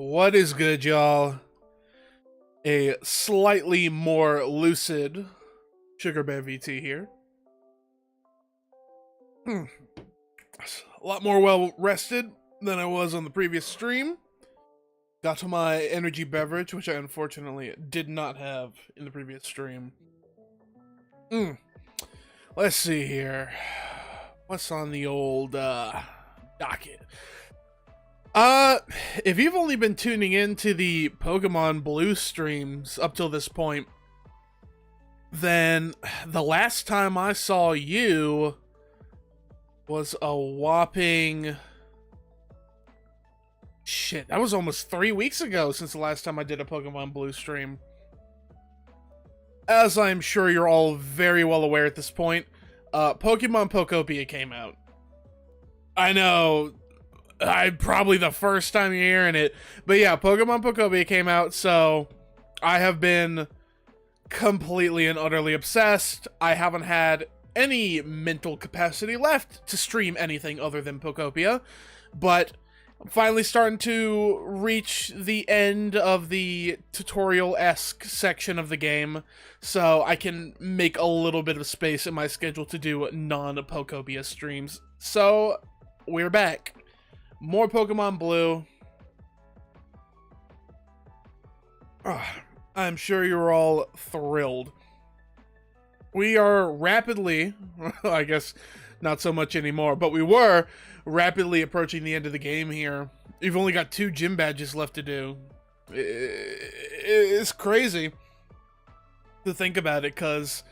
What is good, y'all? A slightly more lucid SugarBearVT here. A lot more well rested than I was on the previous stream. Got to my energy beverage, which I unfortunately did not have in the previous stream. Let's see here. What's on the old docket? If you've only been tuning in to the Pokemon Blue streams up till this point, then the last time I saw you was a whopping... Shit, that was almost 3 weeks ago since the last time I did a Pokemon Blue stream. As I'm sure you're all very well aware at this point, Pokemon Pokopia came out. I know... probably the first time you're hearing it. But yeah, Pokemon Pokopia came out, so I have been completely and utterly obsessed. I haven't had any mental capacity left to stream anything other than Pokopia, but I'm finally starting to reach the end of the tutorial-esque section of the game, so I can make a little bit of space in my schedule to do non-Pokopia streams. So, we're back. More Pokemon Blue. I'm sure you're all thrilled. We are rapidly, I guess not so much anymore, but we were rapidly approaching the end of the game here. You've only got 2 gym badges left to do. It's crazy to think about it, because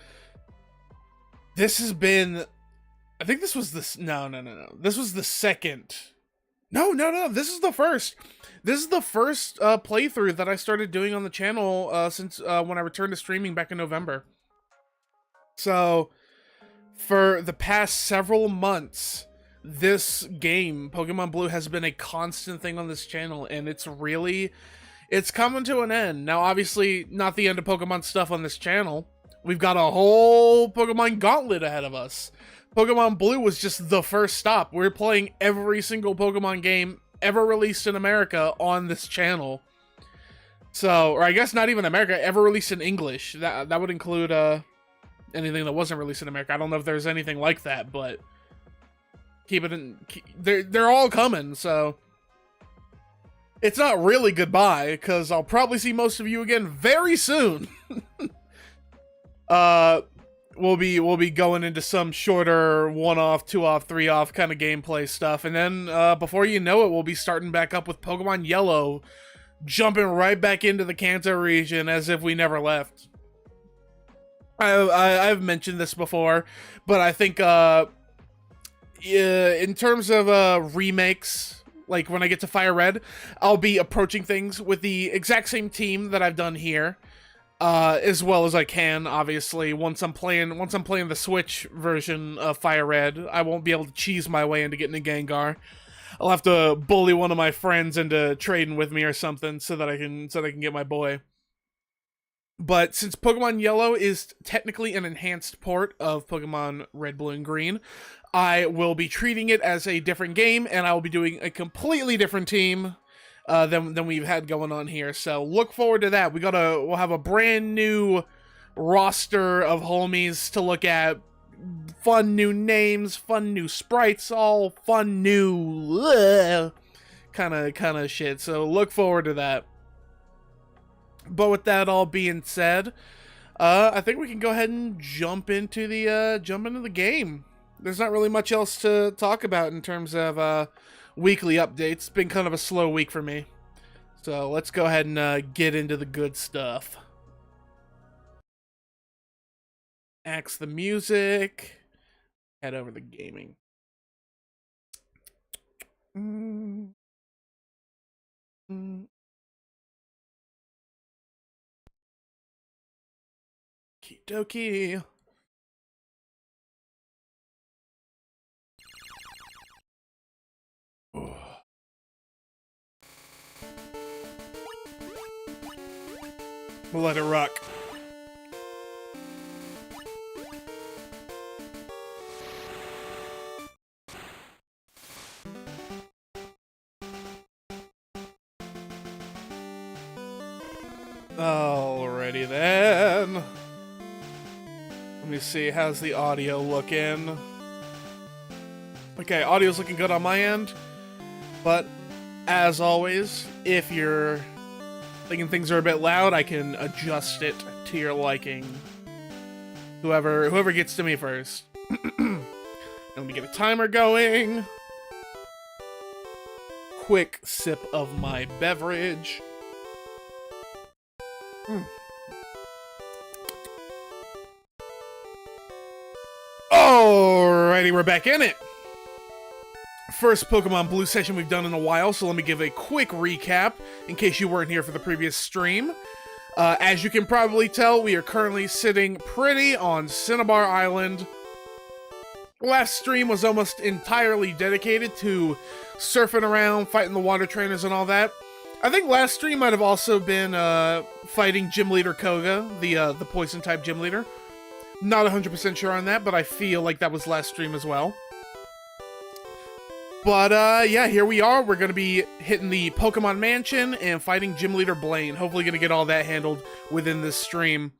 this has been... I think this was the... No. This was the second... No, this is the first. This is the first playthrough that I started doing on the channel since when I returned to streaming back in November. So, for the past several months, this game, Pokemon Blue, has been a constant thing on this channel, and it's coming to an end. Now, obviously, not the end of Pokemon stuff on this channel. We've got a whole Pokemon gauntlet ahead of us. Pokemon Blue was just the first stop. We're playing every single Pokemon game ever released in America on this channel. So, or I guess not even America, ever released in English. That would include anything that wasn't released in America. I don't know if there's anything like that, but they're all coming, so it's not really goodbye, because I'll probably see most of you again very soon. We'll be going into some shorter 1-off, 2-off, 3-off kind of gameplay stuff, and then before you know it, we'll be starting back up with Pokemon Yellow, jumping right back into the Kanto region as if we never left. I've mentioned this before, but I think in terms of remakes, like when I get to Fire Red, I'll be approaching things with the exact same team that I've done here. As well as I can, obviously. Once I'm playing the Switch version of Fire Red, I won't be able to cheese my way into getting a Gengar. I'll have to bully one of my friends into trading with me or something so that I can get my boy. But since Pokemon Yellow is technically an enhanced port of Pokemon Red, Blue, and Green, I will be treating it as a different game, and I will be doing a completely different team than we've had going on here. So look forward to that. We'll have a brand new roster of homies to look at. Fun new names, fun new sprites, all fun new kind of shit. So look forward to that. But with that all being said, I think we can go ahead and jump into the game. There's not really much else to talk about in terms of weekly updates. It's been kind of a slow week for me. So let's go ahead and get into the good stuff. Axe the music. Head over to gaming. Okie dokie. We'll let it rock. Alrighty then. Let me see, how's the audio looking? Okay, audio's looking good on my end. But, as always, if you're thinking things are a bit loud, I can adjust it to your liking. Whoever gets to me first. Let me get a timer going. Quick sip of my beverage. Alrighty, we're back in it. First Pokemon Blue session we've done in a while, so let me give a quick recap in case you weren't here for the previous stream. As you can probably tell, we are currently sitting pretty on Cinnabar Island. Last stream was almost entirely dedicated to surfing around, fighting the water trainers and all that. I think last stream might have also been fighting Gym Leader Koga, the poison type gym leader. Not 100% sure on that, but I feel like that was last stream as well. But yeah, here we are. We're going to be hitting the Pokemon Mansion and fighting Gym Leader Blaine. Hopefully going to get all that handled within this stream.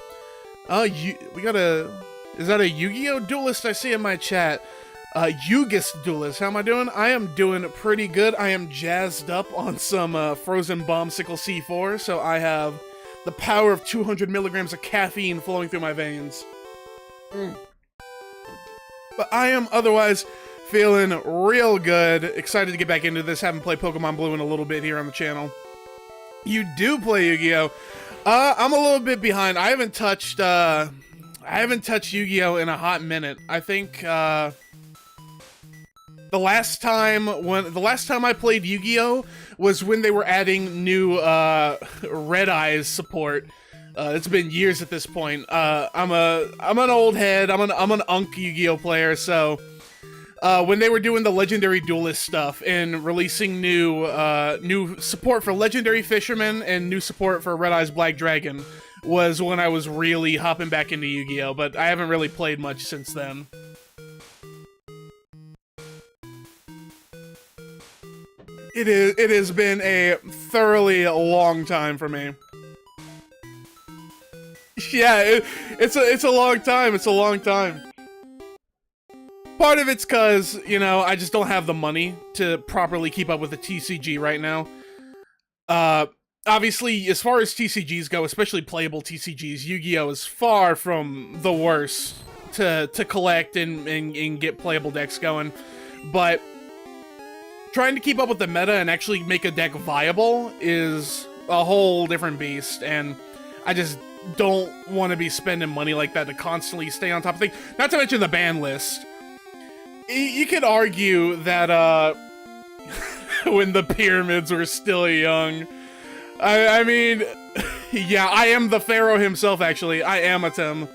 We got a... Is that a Yu-Gi-Oh! Duelist I see in my chat? Yugis Duelist, how am I doing? I am doing pretty good. I am jazzed up on some Frozen Bombsicle C4, so I have the power of 200 milligrams of caffeine flowing through my veins. But I am otherwise feeling real good. Excited to get back into this. Haven't played Pokemon Blue in a little bit here on the channel. You do play Yu-Gi-Oh! I'm a little bit behind. I haven't touched Yu-Gi-Oh! In a hot minute. I think, the last time I played Yu-Gi-Oh! Was when they were adding new, Red Eyes support. It's been years at this point. I'm an old head. I'm an Unk Yu-Gi-Oh! Player, so, when they were doing the Legendary Duelist stuff and releasing new support for Legendary Fisherman and new support for Red Eyes Black Dragon, was when I was really hopping back into Yu-Gi-Oh! But I haven't really played much since then. It has been a thoroughly long time for me. Yeah, it's a long time. It's a long time. Part of it's because, you know, I just don't have the money to properly keep up with the TCG right now. Obviously, as far as TCGs go, especially playable TCGs, Yu-Gi-Oh! Is far from the worst to collect and get playable decks going. But trying to keep up with the meta and actually make a deck viable is a whole different beast, and I just don't want to be spending money like that to constantly stay on top of things. Not to mention the ban list. You could argue that, when the pyramids were still young... I mean, yeah, I am the Pharaoh himself, actually. I am a Tim.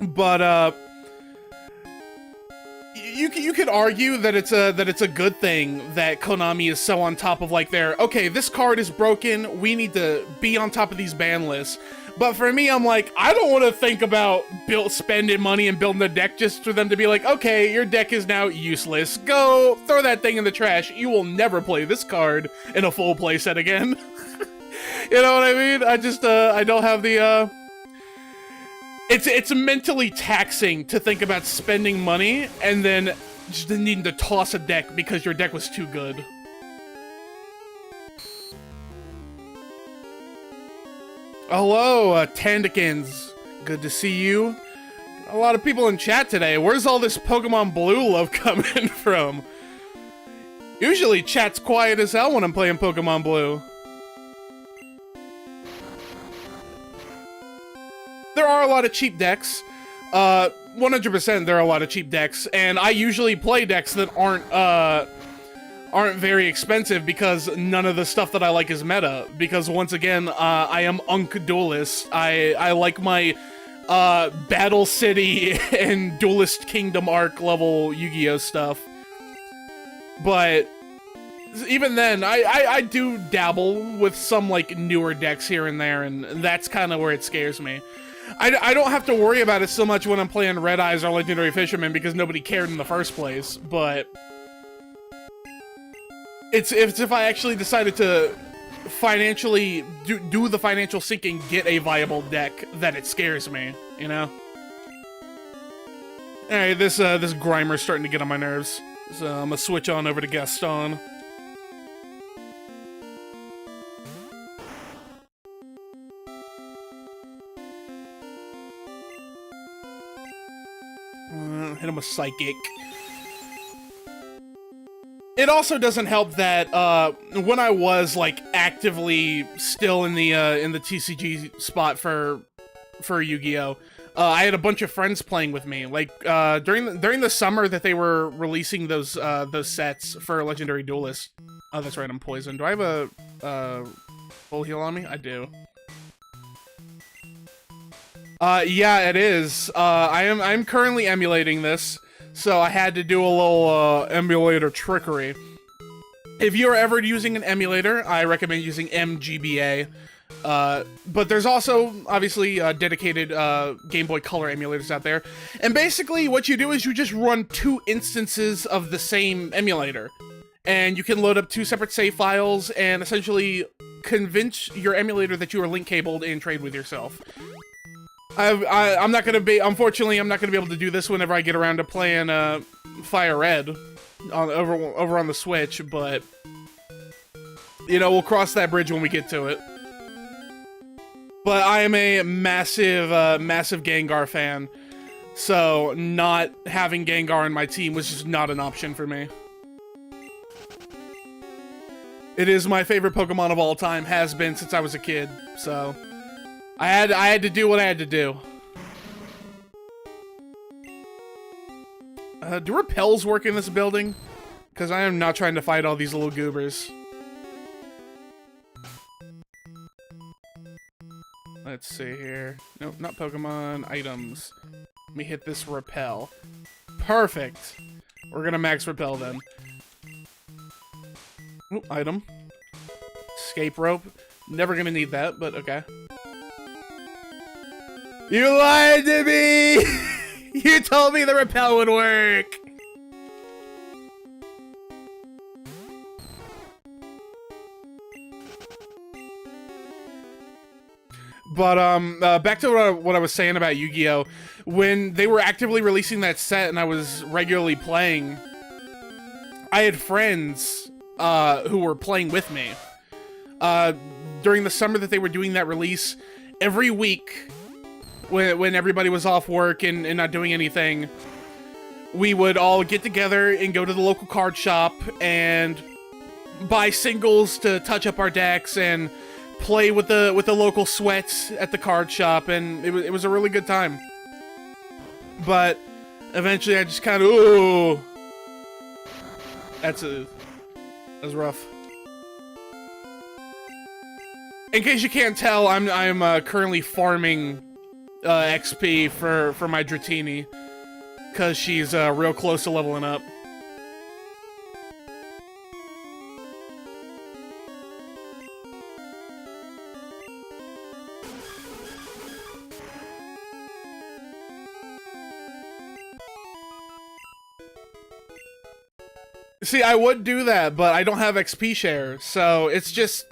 But, you could argue that it's a good thing that Konami is so on top of, like, okay, this card is broken, we need to be on top of these ban lists. But for me, I'm like, I don't want to think about spending money and building a deck just for them to be like, okay, your deck is now useless. Go throw that thing in the trash. You will never play this card in a full playset again. You know what I mean? I just, I don't have the, It's mentally taxing to think about spending money and then just needing to toss a deck because your deck was too good. Hello, Tandikins. Good to see you. A lot of people in chat today. Where's all this Pokemon Blue love coming from? Usually chat's quiet as hell when I'm playing Pokemon Blue. There are a lot of cheap decks. 100% there are a lot of cheap decks, and I usually play decks that aren't very expensive because none of the stuff that I like is meta. Because once again, I am Unk Duelist. I like my Battle City and Duelist Kingdom arc level Yu-Gi-Oh! Stuff. But even then, I do dabble with some like newer decks here and there, and that's kind of where it scares me. I don't have to worry about it so much when I'm playing Red Eyes or Legendary Fisherman because nobody cared in the first place, but... It's if I actually decided to financially do the financial sink and get a viable deck that it scares me, you know? Alright, this Grimer's starting to get on my nerves. So I'm gonna switch on over to Gaston. Hit him with Psychic. It also doesn't help that when I was like actively still in the TCG spot for Yu-Gi-Oh, I had a bunch of friends playing with me. Like during the summer that they were releasing those sets for Legendary Duelist. Oh, that's right, I'm poisoned. Do I have a full heal on me? I do. Yeah, it is. I'm currently emulating this, so I had to do a little emulator trickery. If you're ever using an emulator, I recommend using MGBA. But there's also, obviously, dedicated Game Boy Color emulators out there. And basically, what you do is you just run 2 instances of the same emulator. And you can load up 2 separate save files and essentially convince your emulator that you are link cabled and trade with yourself. I'm not gonna be, unfortunately, I'm not gonna be able to do this whenever I get around to playing Fire Red over on the Switch, but you know, we'll cross that bridge when we get to it. But I am a massive Gengar fan, so not having Gengar in my team was just not an option for me. It is my favorite Pokemon of all time, has been since I was a kid, so I had to do what I had to do. Do repels work in this building? Because I am not trying to fight all these little goobers. Let's see here. Nope, not Pokemon. Items. Let me hit this repel. Perfect. We're gonna max repel then. Ooh, item. Escape rope. Never gonna need that, but okay. You lied to me! You told me the repel would work! But, back to what I was saying about Yu-Gi-Oh! When they were actively releasing that set and I was regularly playing, I had friends, who were playing with me. During the summer that they were doing that release, every week, when everybody was off work and not doing anything, we would all get together and go to the local card shop and buy singles to touch up our decks and play with the local sweats at the card shop, and it was a really good time. But eventually I just kind of, ooh, that was rough. In case you can't tell, I'm currently farming XP for my Dratini, because she's real close to leveling up. See, I would do that, but I don't have XP share, so it's just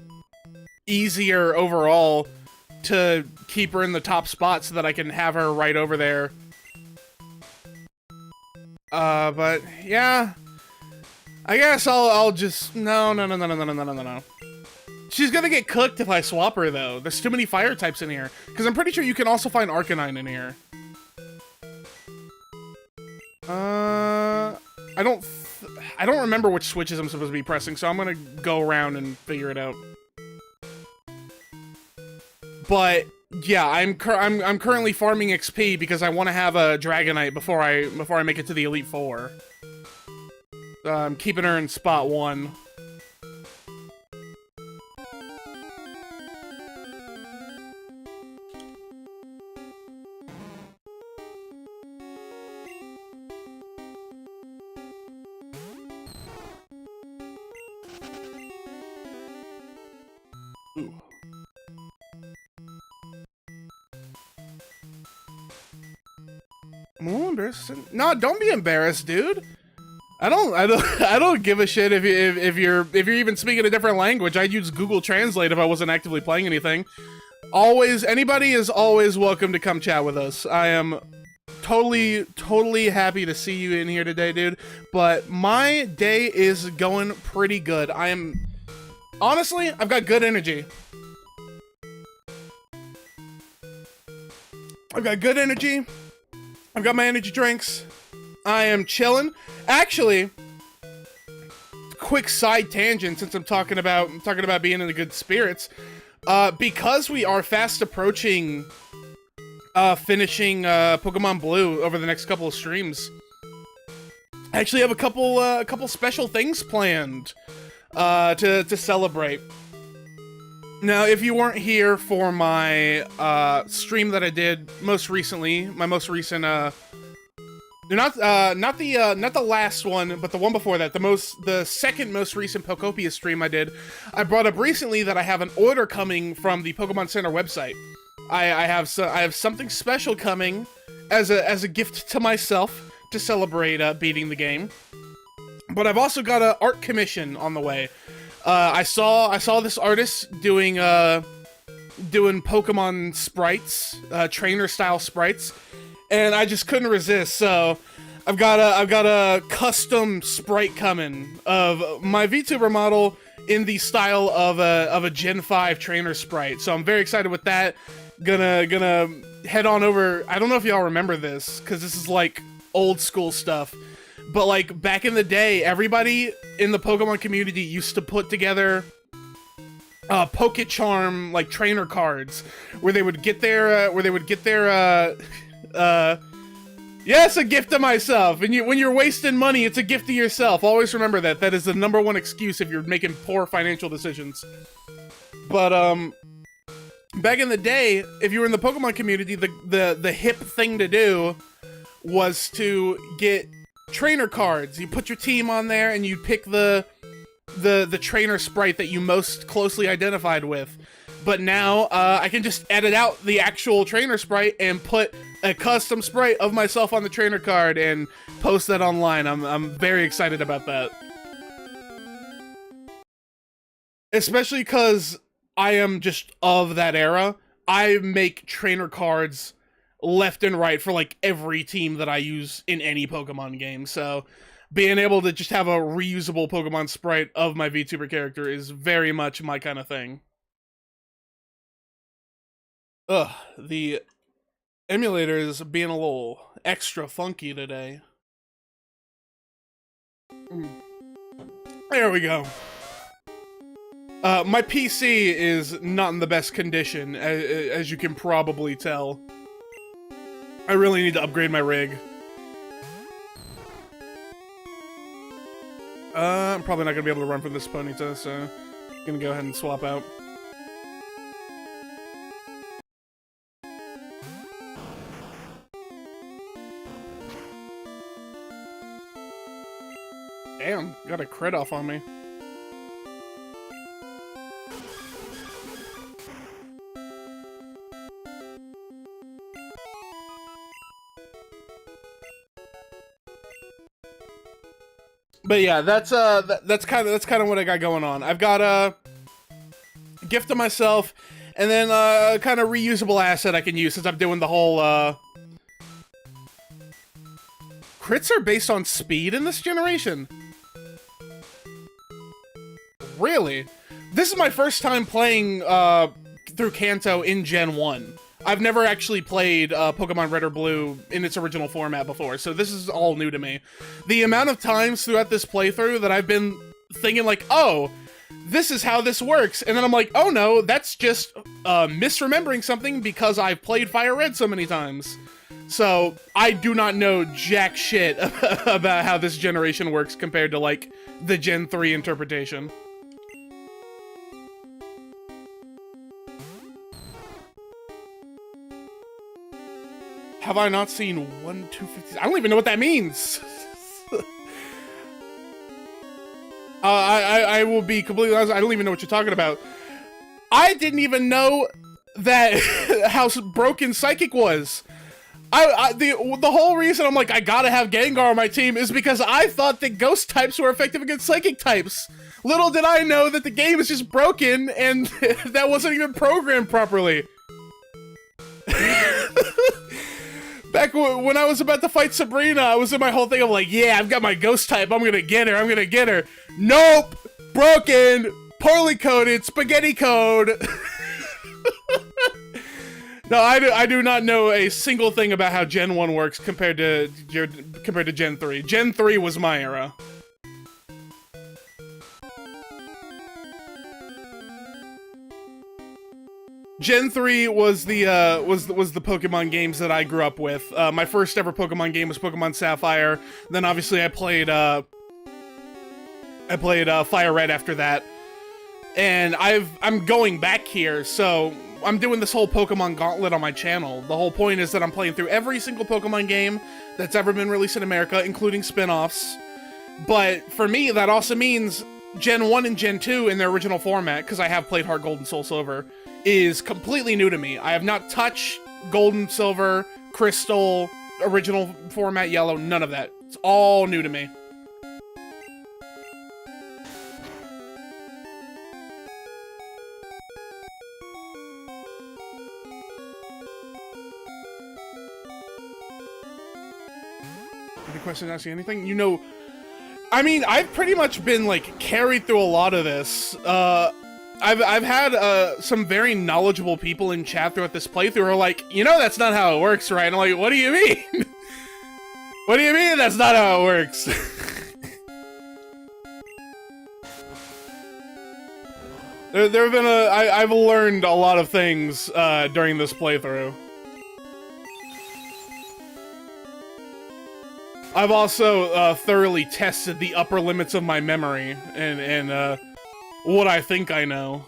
easier overall to keep her in the top spot so that I can have her right over there. But yeah, I guess I'll just no. She's gonna get cooked if I swap her though. There's too many fire types in here, because I'm pretty sure you can also find Arcanine in here. I don't remember which switches I'm supposed to be pressing, so I'm gonna go around and figure it out. But yeah, I'm currently farming XP because I want to have a Dragonite before I make it to the Elite Four. I'm keeping her in spot 1. Ooh. I'm a little embarrassed. No, don't be embarrassed, dude. I don't give a shit if you're even speaking a different language. I'd use Google Translate if I wasn't actively playing anything. Anybody is always welcome to come chat with us. I am totally happy to see you in here today, dude. But my day is going pretty good. Honestly, I've got good energy. I've got good energy. I've got my energy drinks. I am chilling. Actually, quick side tangent since I'm talking about being in the good spirits. Because we are fast approaching finishing Pokemon Blue over the next couple of streams. I actually have a couple special things planned to celebrate. Now, if you weren't here for my stream that I did most recently, my most recent not the last one, but the one before that, the second most recent Pokopia stream I did, I brought up recently that I have an order coming from the Pokemon Center website. I have something special coming as a gift to myself to celebrate beating the game. But I've also got an art commission on the way. I saw this artist doing Pokemon sprites, trainer style sprites, and I just couldn't resist. So I've got a custom sprite coming of my VTuber model in the style of a Gen 5 trainer sprite. So I'm very excited with that. Gonna head on over. I don't know if y'all remember this, because this is like old school stuff. But like back in the day, everybody in the Pokemon community used to put together Pokecharm like trainer cards where they would get their yes, a gift to myself. And when you're wasting money, it's a gift to yourself. Always remember that. That is the #1 excuse if you're making poor financial decisions. But back in the day, if you were in the Pokemon community, the hip thing to do was to get trainer cards. You put your team on there and you pick the trainer sprite that you most closely identified with. But now I can just edit out the actual trainer sprite and put a custom sprite of myself on the trainer card and post that online. I'm very excited about that. Especially because I am just of that era. I make trainer cards left and right for like every team that I use in any Pokemon game. So being able to just have a reusable Pokemon sprite of my VTuber character is very much my kind of thing. Ugh, the emulator is being a little extra funky today. There we go. My PC is not in the best condition, as you can probably tell. I really need to upgrade my rig. I'm probably not gonna be able to run from this Ponyta, so I'm gonna go ahead and swap out. Damn, got a crit off on me. But yeah, that's kind of what I got going on. I've got a gift to myself, and then a kind of reusable asset I can use since I'm doing the whole crits are based on speed in this generation. Really? This is my first time playing through Kanto in Gen 1. I've never actually played Pokemon Red or Blue in its original format before, so this is all new to me. The amount of times throughout this playthrough that I've been thinking like, oh, this is how this works, and then I'm like, oh no, that's just misremembering something because I've played Fire Red so many times. So I do not know jack shit about how this generation works compared to like the Gen 3 interpretation. Have I not seen 1-250? I don't even know what that means. I will be completely honest. I don't even know what you're talking about. I didn't even know that how broken Psychic was. The whole reason I'm like, I gotta have Gengar on my team is because I thought that ghost types were effective against psychic types. Little did I know that the game is just broken and that wasn't even programmed properly. Back when I was about to fight Sabrina, I was in my whole thing of like, yeah, I've got my ghost type, I'm gonna get her, I'm gonna get her. Nope! Broken! Poorly coded, spaghetti code! No, I do not know a single thing about how Gen 1 works compared to Gen 3. Gen 3 was my era. Gen 3 was the Pokemon games that I grew up with. My first ever Pokemon game was Pokemon Sapphire. Then obviously I played Fire Red after that. And I'm going back here, so I'm doing this whole Pokemon Gauntlet on my channel. The whole point is that I'm playing through every single Pokemon game that's ever been released in America, including spin-offs. But for me, that also means Gen 1 and Gen 2 in their original format, because I have played Heart Gold and Soul Silver, is completely new to me. I have not touched Gold and Silver, Crystal, original format Yellow, none of that. It's all new to me. Question asking anything? You know, I mean, I've pretty much been like carried through a lot of this. I've had some very knowledgeable people in chat throughout this playthrough who are like, you know, that's not how it works, right? And I'm like, what do you mean? What do you mean that's not how it works? there have been I've learned a lot of things during this playthrough. I've also thoroughly tested the upper limits of my memory and what I think I know.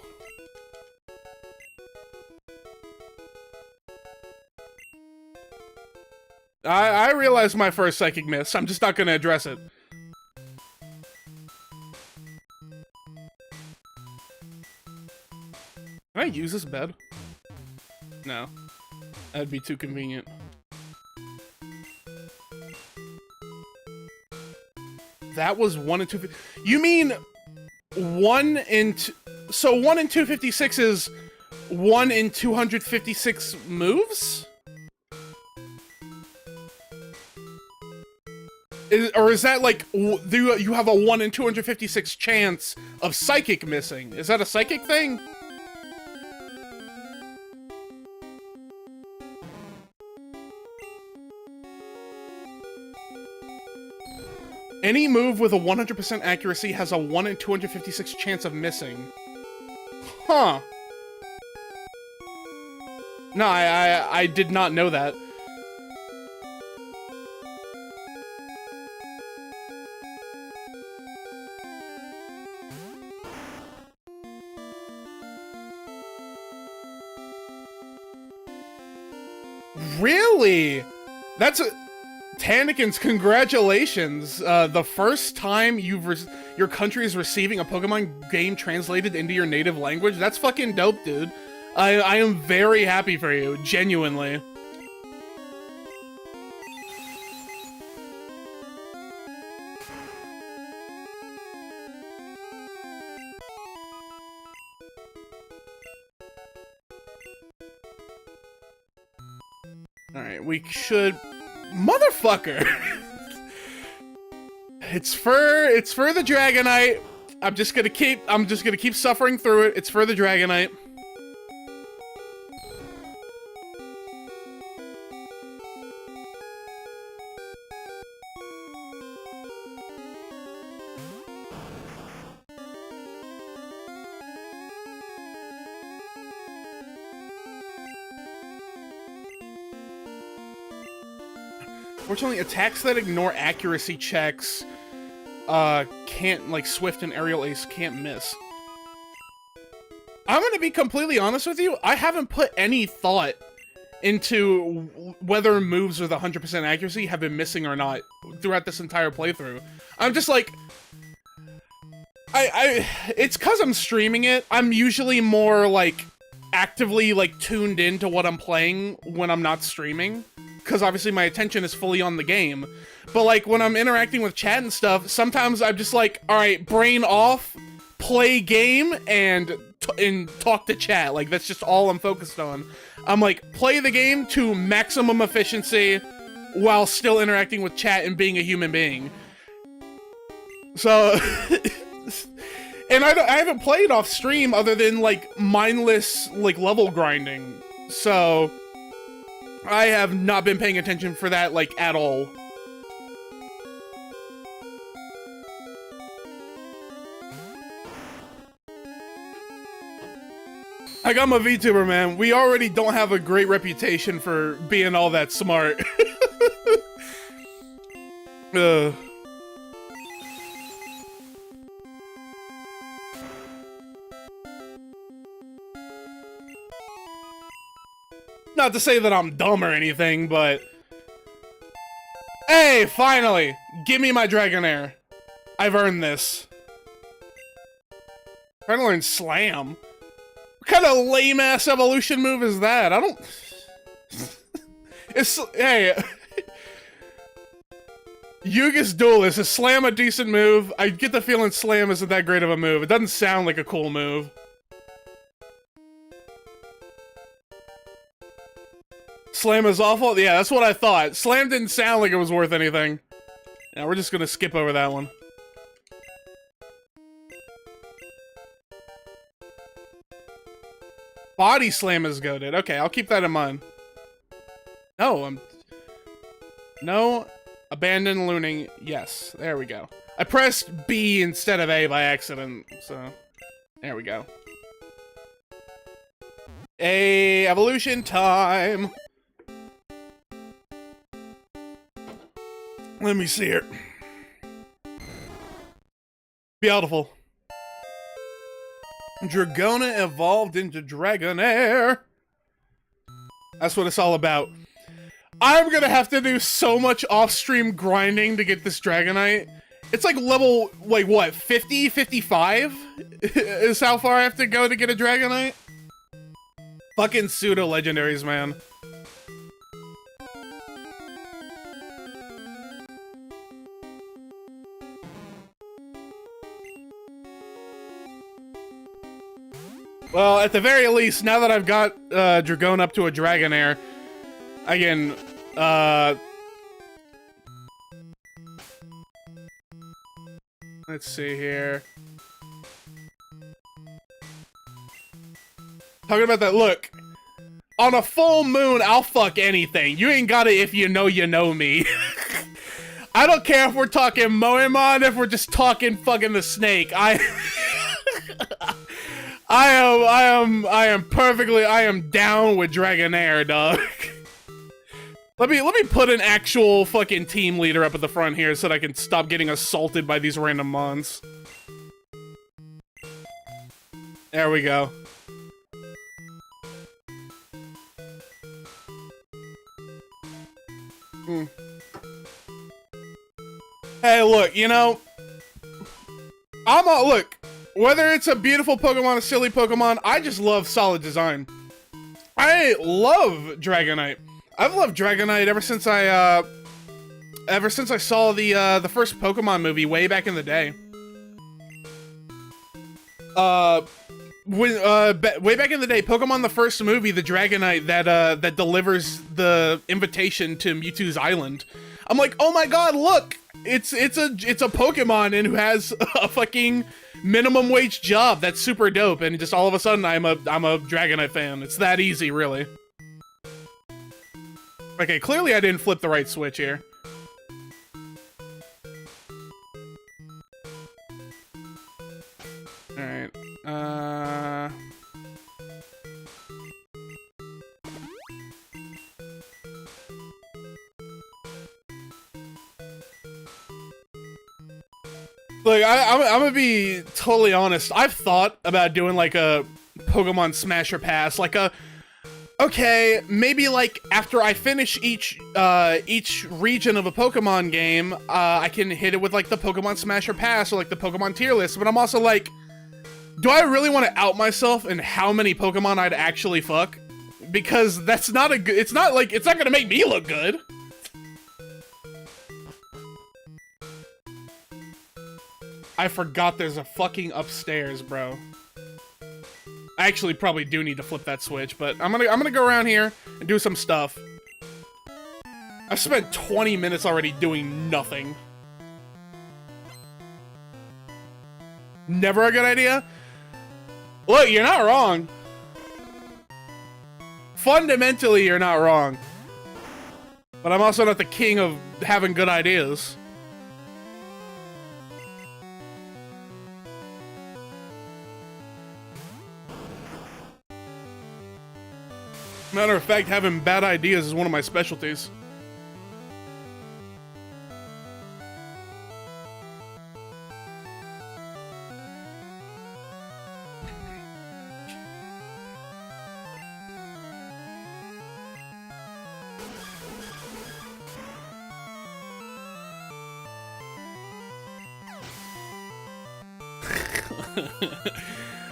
I realized my first psychic miss. I'm just not gonna address it. Can I use this bed? No. That'd be too convenient. That was 1 in 2. You mean 1 in so 1 in 256 is 1 in 256 moves? Or is that like, do you have a 1 in 256 chance of psychic missing? Is that a psychic thing? Any move with a 100% accuracy has a 1 in 256 chance of missing. Huh. No, I did not know that. Really? That's a... Tannikins, congratulations! The first time your country is receiving a Pokemon game translated into your native language? That's fucking dope, dude. I am very happy for you, genuinely. Alright, we should... Motherfucker! It's for the Dragonite. I'm just gonna keep suffering through it. It's for the Dragonite. Fortunately, attacks that ignore accuracy checks can't, like Swift and Aerial Ace can't miss. I'm gonna be completely honest with you, I haven't put any thought into whether moves with 100% accuracy have been missing or not throughout this entire playthrough. I'm just like... it's cause I'm streaming it, I'm usually more, like, actively, like, tuned into what I'm playing when I'm not streaming. because obviously my attention is fully on the game. But like when I'm interacting with chat and stuff, sometimes I'm just like, all right, brain off, play game, and talk to chat. Like that's just all I'm focused on. I'm like, play the game to maximum efficiency while still interacting with chat and being a human being. So, and I haven't played off stream other than like mindless like level grinding. So I have not been paying attention for that like at all. Like, I'm a VTuber, man. We already don't have a great reputation for being all that smart. Not to say that I'm dumb or anything, but... Hey, finally! Give me my Dragonair. I've earned this. Trying to learn Slam. What kind of lame-ass evolution move is that? I don't... It's... Hey... Yuga's Duelist. Is Slam a decent move? I get the feeling Slam isn't that great of a move. It doesn't sound like a cool move. Slam is awful? Yeah, that's what I thought. Slam didn't sound like it was worth anything. Yeah, we're just gonna skip over that one. Body Slam is goated. Okay, I'll keep that in mind. No, No. Abandon looning. Yes, there we go. I pressed B instead of A by accident, so... There we go. Evolution time! Let me see it. Beautiful. Dragona evolved into Dragonair. That's what it's all about. I'm gonna have to do so much off-stream grinding to get this Dragonite. It's like level, like what, 50, 55? Is how far I have to go to get a Dragonite? Fucking pseudo-legendaries, man. Well, at the very least, now that I've got Dragon up to a Dragonair, I can, let's see here. Talking about that, look. On a full moon, I'll fuck anything. You ain't got it if you know me. I don't care if we're talking Moemon, if we're just talking fucking the snake. I am down with Dragonair, dog. Let me put an actual fucking team leader up at the front here so that I can stop getting assaulted by these random mons. There we go. Hey, look, you know, look, whether it's a beautiful Pokemon, a silly Pokemon, I just love solid design. I love Dragonite. I've loved Dragonite ever since I saw the first Pokemon movie way back in the day. Way back in the day, Pokemon the first movie, the Dragonite that delivers the invitation to Mewtwo's island. I'm like, oh my god, look! It's a Pokemon and who has a fucking minimum wage job. That's super dope, and just all of a sudden I'm a Dragonite fan. It's that easy, really. Okay, clearly I didn't flip the right switch here. Alright, Look, I'm gonna be totally honest. I've thought about doing like a Pokemon Smasher Pass, like a... Okay, maybe like after I finish each region of a Pokemon game, I can hit it with like the Pokemon Smasher Pass or like the Pokemon tier list, but I'm also like, do I really want to out myself in how many Pokemon I'd actually fuck? because that's not a good. It's not gonna make me look good. I forgot there's a fucking upstairs, bro. I actually probably do need to flip that switch, but I'm gonna go around here and do some stuff. I've spent 20 minutes already doing nothing. Never a good idea? Look, you're not wrong. Fundamentally, you're not wrong. But I'm also not the king of having good ideas. Matter of fact, having bad ideas is one of my specialties.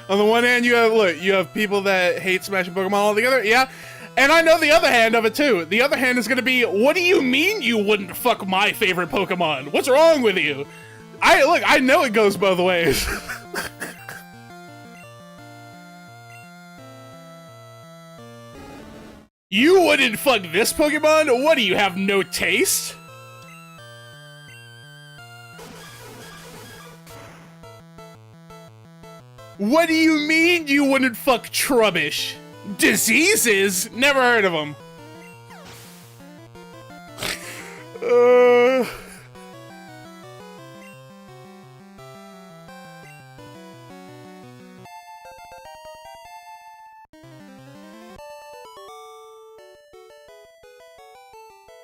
On the one hand, you have people that hate smashing Pokemon altogether, yeah. And I know the other hand of it too. The other hand is gonna be, what do you mean you wouldn't fuck my favorite Pokemon? What's wrong with you? I know it goes both ways. You wouldn't fuck this Pokemon? What do you have, no taste? What do you mean you wouldn't fuck Trubbish? Diseases? Never heard of them.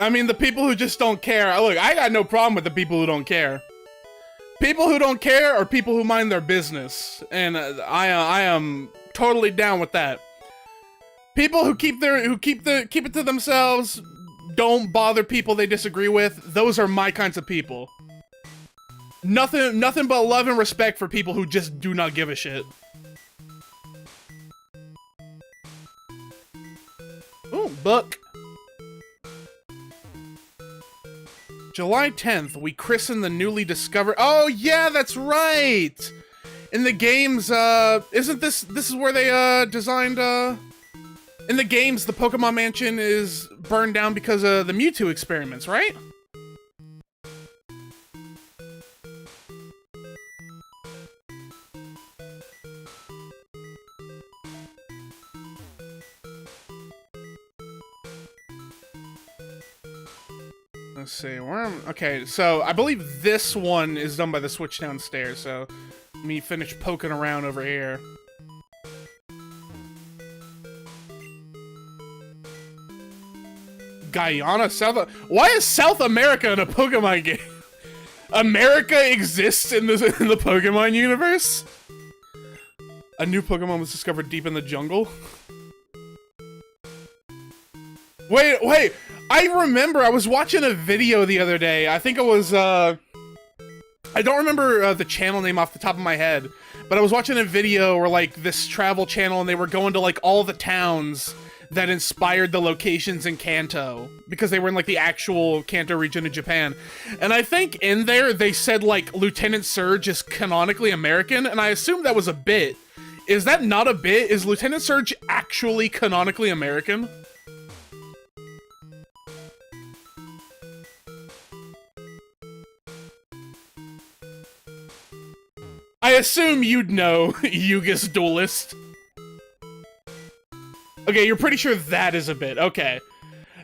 I mean, the people who just don't care. Look, I got no problem with the people who don't care. People who don't care are people who mind their business, and I am totally down with that. People who keep it to themselves, don't bother people they disagree with. Those are my kinds of people. Nothing but love and respect for people who just do not give a shit. Ooh, book. July 10th, we christen the newly discovered. Oh yeah, that's right. In the games, isn't this is where they designed in the games, the Pokemon Mansion is burned down because of the Mewtwo experiments, right? Let's see, okay, so I believe this one is done by the switch downstairs, so let me finish poking around over here. Guyana, why is South America in a Pokemon game? America exists in the Pokemon universe? A new Pokemon was discovered deep in the jungle? Wait, I remember I was watching a video the other day. I think it was, I don't remember the channel name off the top of my head, but I was watching a video where, like, this travel channel, and they were going to, like, all the towns that inspired the locations in Kanto, because they were in, like, the actual Kanto region of Japan. And I think in there, they said, like, Lieutenant Surge is canonically American, and I assumed that was a bit. Is that not a bit? Is Lieutenant Surge actually canonically American? I assume you'd know, Yugus Duelist. Okay, you're pretty sure that is a bit. Okay.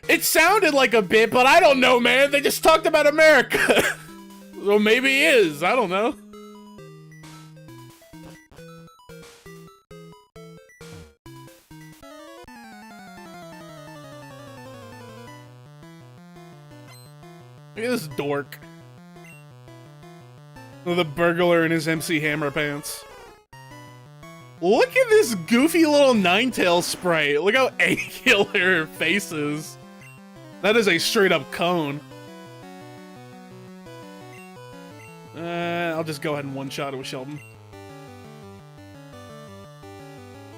It sounded like a bit, but I don't know, man. They just talked about America. Well, maybe he is. I don't know. Look at this dork. The burglar in his MC Hammer pants. Look at this goofy little Ninetales sprite. Look how angular her face is. That is a straight up cone. I'll just go ahead and one-shot it with Sheldon.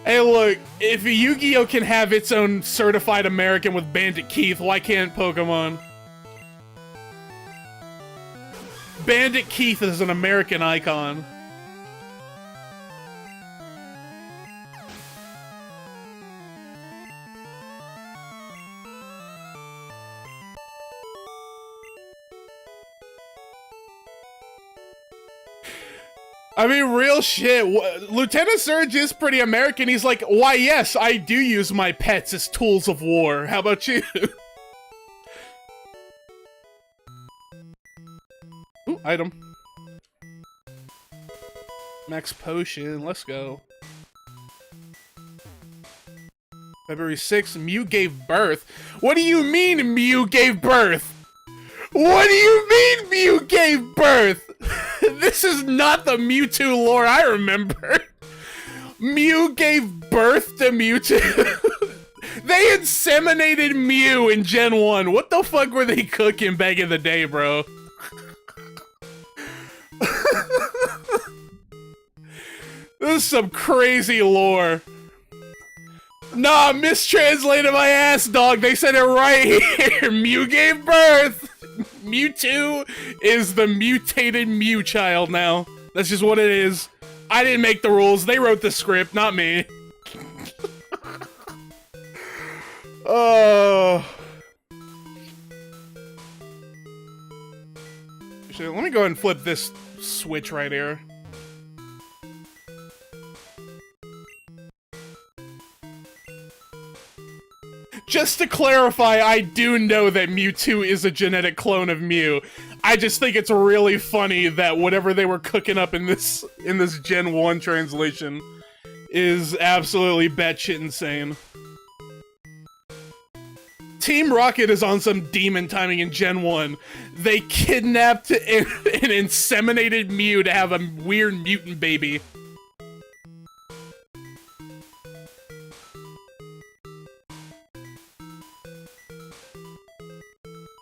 Hey, look, if Yu-Gi-Oh! Can have its own certified American with Bandit Keith, why can't Pokemon? Bandit Keith is an American icon. I mean, real shit. Lieutenant Surge is pretty American. He's like, why, yes, I do use my pets as tools of war. How about you? Ooh, item. Max potion, let's go. February 6th, Mew gave birth. What do you mean Mew gave birth? What do you mean Mew gave birth? This is not the Mewtwo lore I remember. Mew gave birth to Mewtwo. They inseminated Mew in Gen 1. What the fuck were they cooking back in the day, bro? This is some crazy lore. Nah, mistranslated my ass, dog. They said it right here. Mew gave birth. Mewtwo is the mutated Mew child now. That's just what it is. I didn't make the rules. They wrote the script, not me. Oh. Shit, let me go ahead and flip this switch right here. Just to clarify, I do know that Mewtwo is a genetic clone of Mew. I just think it's really funny that whatever they were cooking up in this Gen 1 translation is absolutely batshit insane. Team Rocket is on some demon timing in Gen 1. They kidnapped and inseminated Mew to have a weird mutant baby.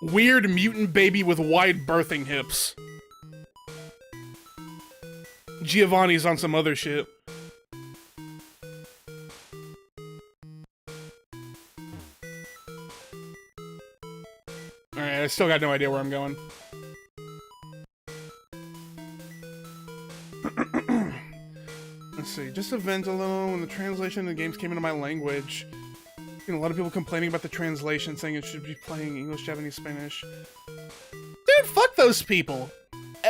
Weird mutant baby with wide birthing hips. Giovanni's on some other shit. Alright, I still got no idea where I'm going. Let's see, just to vent a little, when the translation of the games came into my language. A lot of people complaining about the translation, saying it should be playing English, Japanese, Spanish. Dude, fuck those people.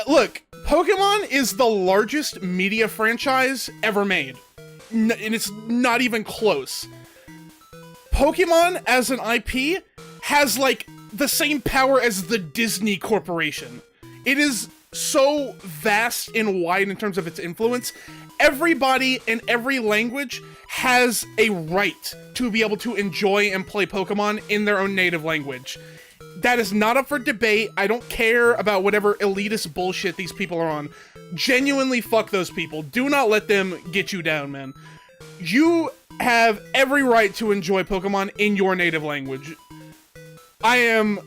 Look, Pokemon is the largest media franchise ever made. And it's not even close. Pokemon, as an IP, has, like, the same power as the Disney Corporation. It is so vast and wide in terms of its influence. Everybody in every language has a right to be able to enjoy and play Pokemon in their own native language. That is not up for debate. I don't care about whatever elitist bullshit these people are on. Genuinely fuck those people. Do not let them get you down, man. You have every right to enjoy Pokemon in your native language. I am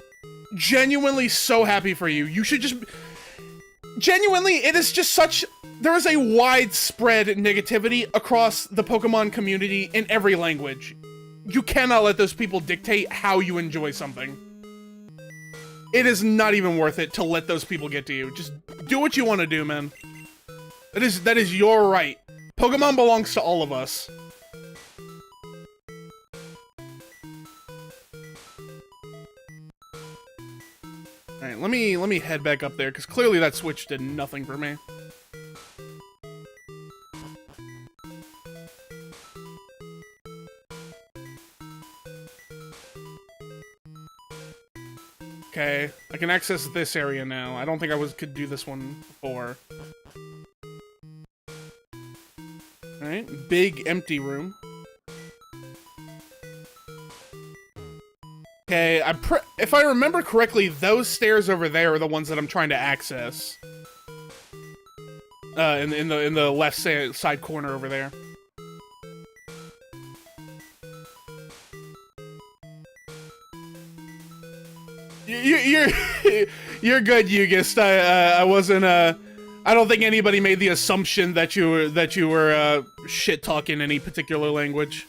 genuinely so happy for you. You should just... Genuinely, it is just such... There is a widespread negativity across the Pokemon community in every language. You cannot let those people dictate how you enjoy something. It is not even worth it to let those people get to you. Just do what you want to do, man. That is your right. Pokemon belongs to all of us. Alright, let me head back up there, because clearly that switch did nothing for me. Okay, I can access this area now. I don't think I could do this one before. Alright, big empty room. Okay, if I remember correctly, those stairs over there are the ones that I'm trying to access. In the left side corner over there. You're good, Yugist. I I don't think anybody made the assumption that you were shit talking any particular language.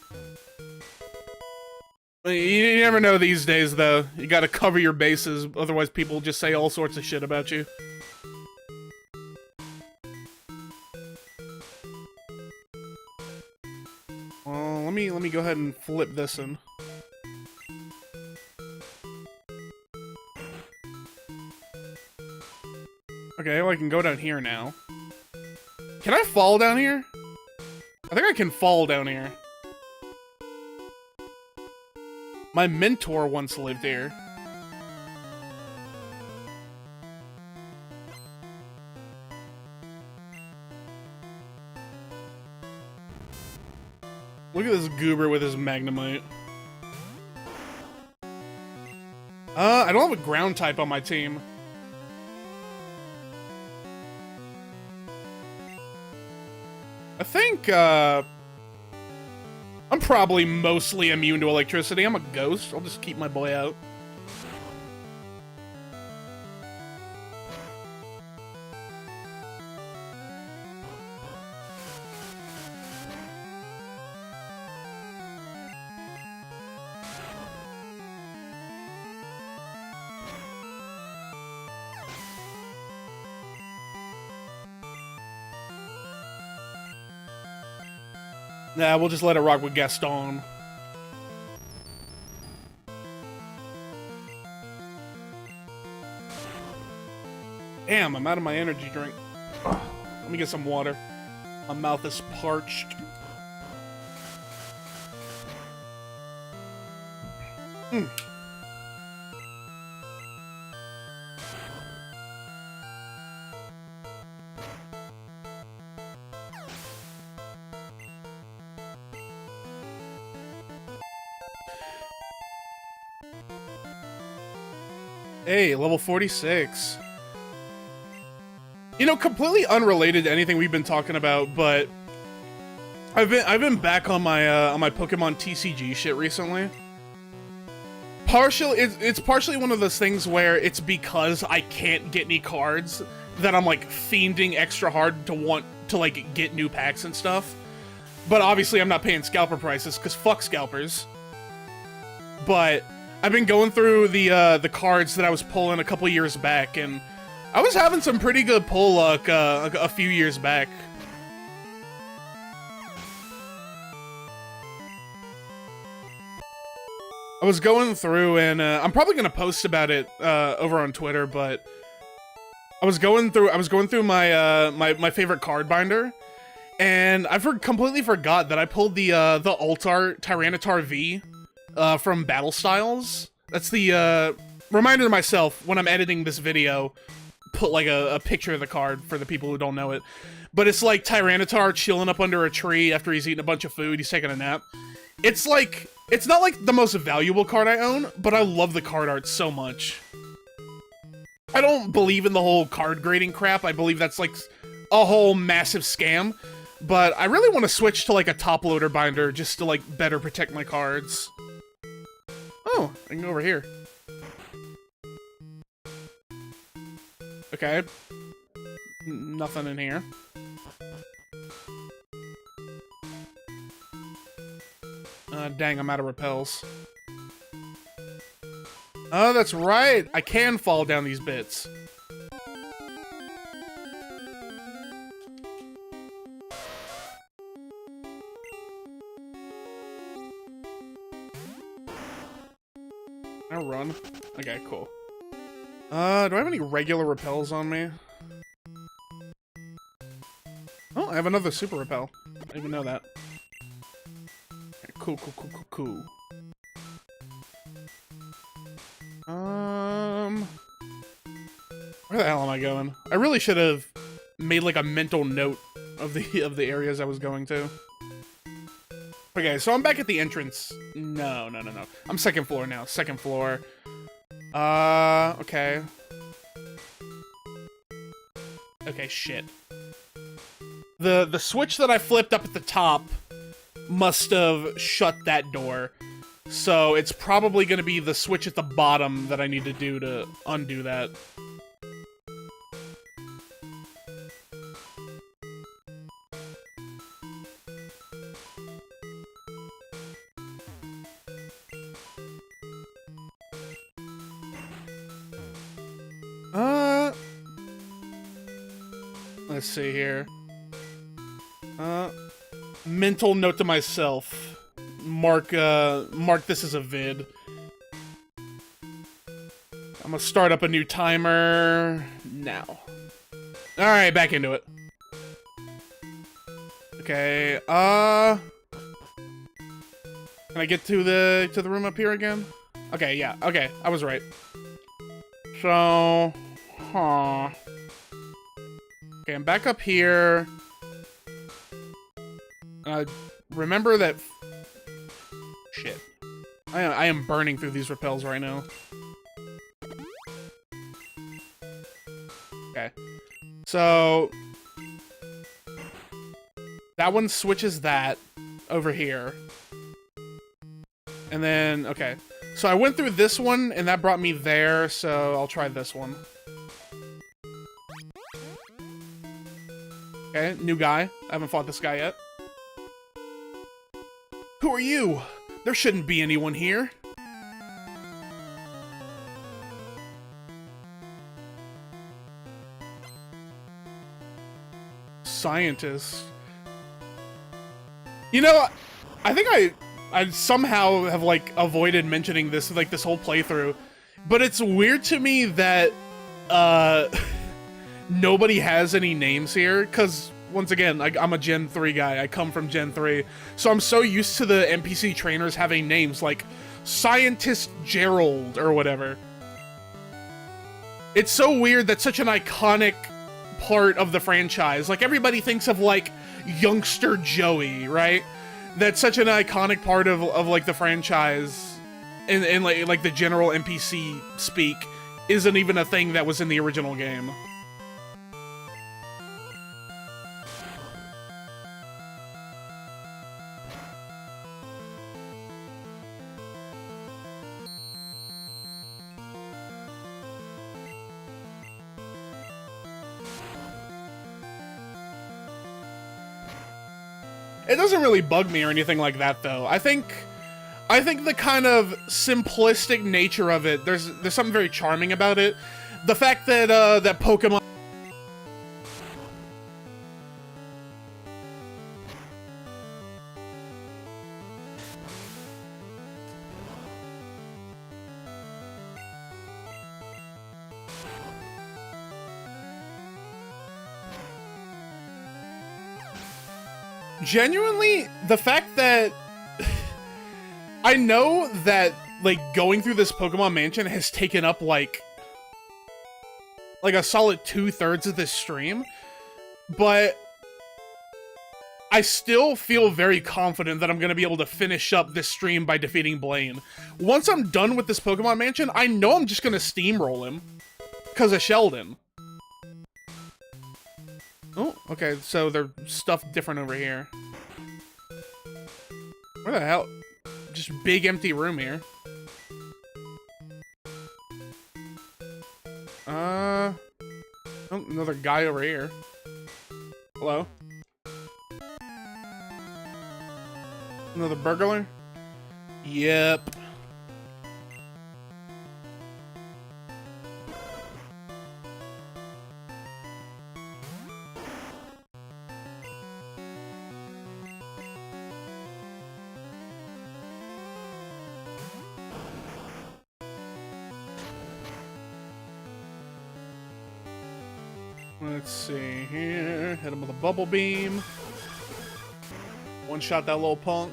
You never know these days, though. You gotta cover your bases, otherwise people just say all sorts of shit about you. Well, let me go ahead and flip this in. Okay, well I can go down here now. Can I fall down here? I think I can fall down here. My mentor once lived here. Look at this goober with his Magnemite. I don't have a ground type on my team. I think, I'm probably mostly immune to electricity. I'm a ghost. I'll just keep my boy out. Nah, we'll just let it rock with Gaston. Damn, I'm out of my energy drink. Let me get some water. My mouth is parched. Hey, level 46. You know, completely unrelated to anything we've been talking about, but I've been back on my Pokemon TCG shit recently. It's partially one of those things where it's because I can't get any cards that I'm like fiending extra hard to want to like get new packs and stuff. But obviously I'm not paying scalper prices because fuck scalpers. But I've been going through the cards that I was pulling a couple years back, and I was having some pretty good pull luck a few years back. I was going through, and I'm probably gonna post about it over on Twitter, but I was going through my my favorite card binder, and I completely forgot that I pulled the Altar Tyranitar V. From Battle Styles. That's the, reminder to myself when I'm editing this video, put like a picture of the card for the people who don't know it. But it's like Tyranitar chilling up under a tree after he's eating a bunch of food, he's taking a nap. It's like, it's not like the most valuable card I own, but I love the card art so much. I don't believe in the whole card grading crap, I believe that's like a whole massive scam. But I really want to switch to like a top loader binder just to like better protect my cards. Oh, I can go over here. Okay. Nothing in here. Dang, I'm out of repels. Oh, that's right! I can fall down these bits. I'll run. Okay, cool. Do I have any regular repels on me? Oh, I have another super repel. I didn't even know that. Okay, cool. Where the hell am I going? I really should have made like a mental note of the areas I was going to. Okay, so I'm back at the entrance. No. I'm second floor now. Second floor. Okay. Okay, shit. The switch that I flipped up at the top must have shut that door. So it's probably gonna be the switch at the bottom that I need to do to undo that. Uh, let's see here. Mental note to myself. Mark this as a vid. I'm gonna start up a new timer now. Alright, back into it. Okay, can I get to the room up here again? Okay, yeah, okay, I was right. So, Okay, I'm back up here. Remember that... Shit. I am burning through these repels right now. Okay. So... that one switches that over here. And then, okay. So I went through this one, and that brought me there, so I'll try this one. Okay, new guy. I haven't fought this guy yet. Who are you? There shouldn't be anyone here. Scientist. You know, I think I somehow have, like, avoided mentioning this, like, this whole playthrough. But it's weird to me that, nobody has any names here, because, once again, I'm a Gen 3 guy. I come from Gen 3. So I'm so used to the NPC trainers having names, like, Scientist Gerald, or whatever. It's so weird that such an iconic part of the franchise, like, everybody thinks of, like, Youngster Joey, right? That's such an iconic part of like, the franchise, and like, the general NPC speak isn't even a thing that was in the original game. It doesn't really bug me or anything like that, though. I think the kind of simplistic nature of it, there's something very charming about it. The fact that that Pokémon... Genuinely, the fact that I know that, like, going through this Pokemon Mansion has taken up, like a solid 2/3 of this stream, but I still feel very confident that I'm going to be able to finish up this stream by defeating Blaine. Once I'm done with this Pokemon Mansion, I know I'm just going to steamroll him because of Sheldon. Oh, okay, so there's stuff different over here. Where the hell? Just big empty room here. Oh, another guy over here. Hello? Another burglar? Yep. Let's see here. Hit him with a bubble beam. One shot that little punk.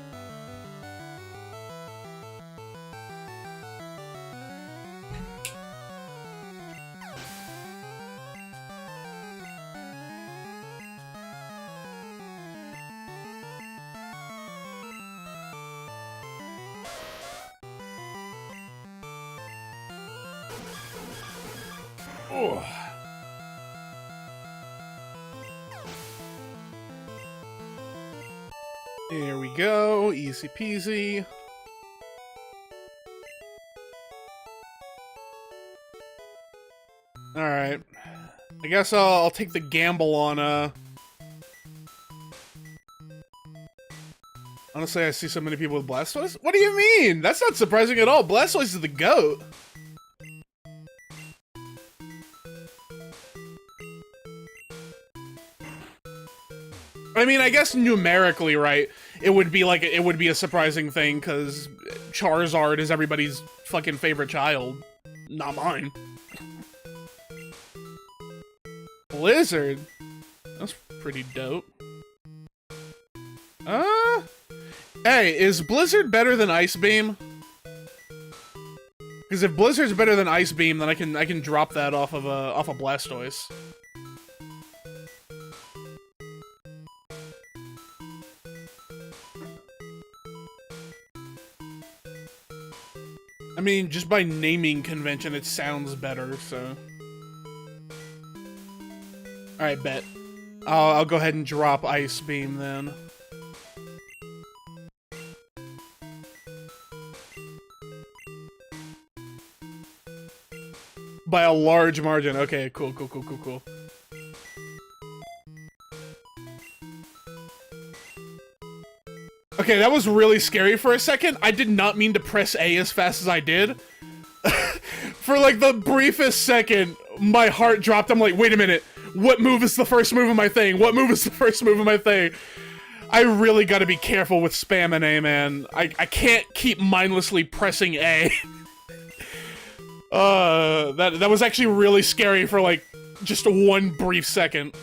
Oh. Here we go, easy peasy. Alright. I guess I'll take the gamble on, honestly, I see so many people with Blastoise. What do you mean? That's not surprising at all. Blastoise is the GOAT. I mean, I guess numerically, right? It would be like it would be a surprising thing because Charizard is everybody's fucking favorite child, not mine. Blizzard, that's pretty dope. Hey, is Blizzard better than Ice Beam? Because if Blizzard's better than Ice Beam, then I can drop that off of Blastoise. I mean, just by naming convention, it sounds better, so... Alright, bet. I'll go ahead and drop Ice Beam, then. By a large margin. Okay, cool. Okay, that was really scary for a second. I did not mean to press A as fast as I did. For like the briefest second, my heart dropped. I'm like, wait a minute. What move is the first move of my thing? What move is the first move of my thing? I really gotta be careful with spamming A, man. I can't keep mindlessly pressing A. That was actually really scary for like just one brief second.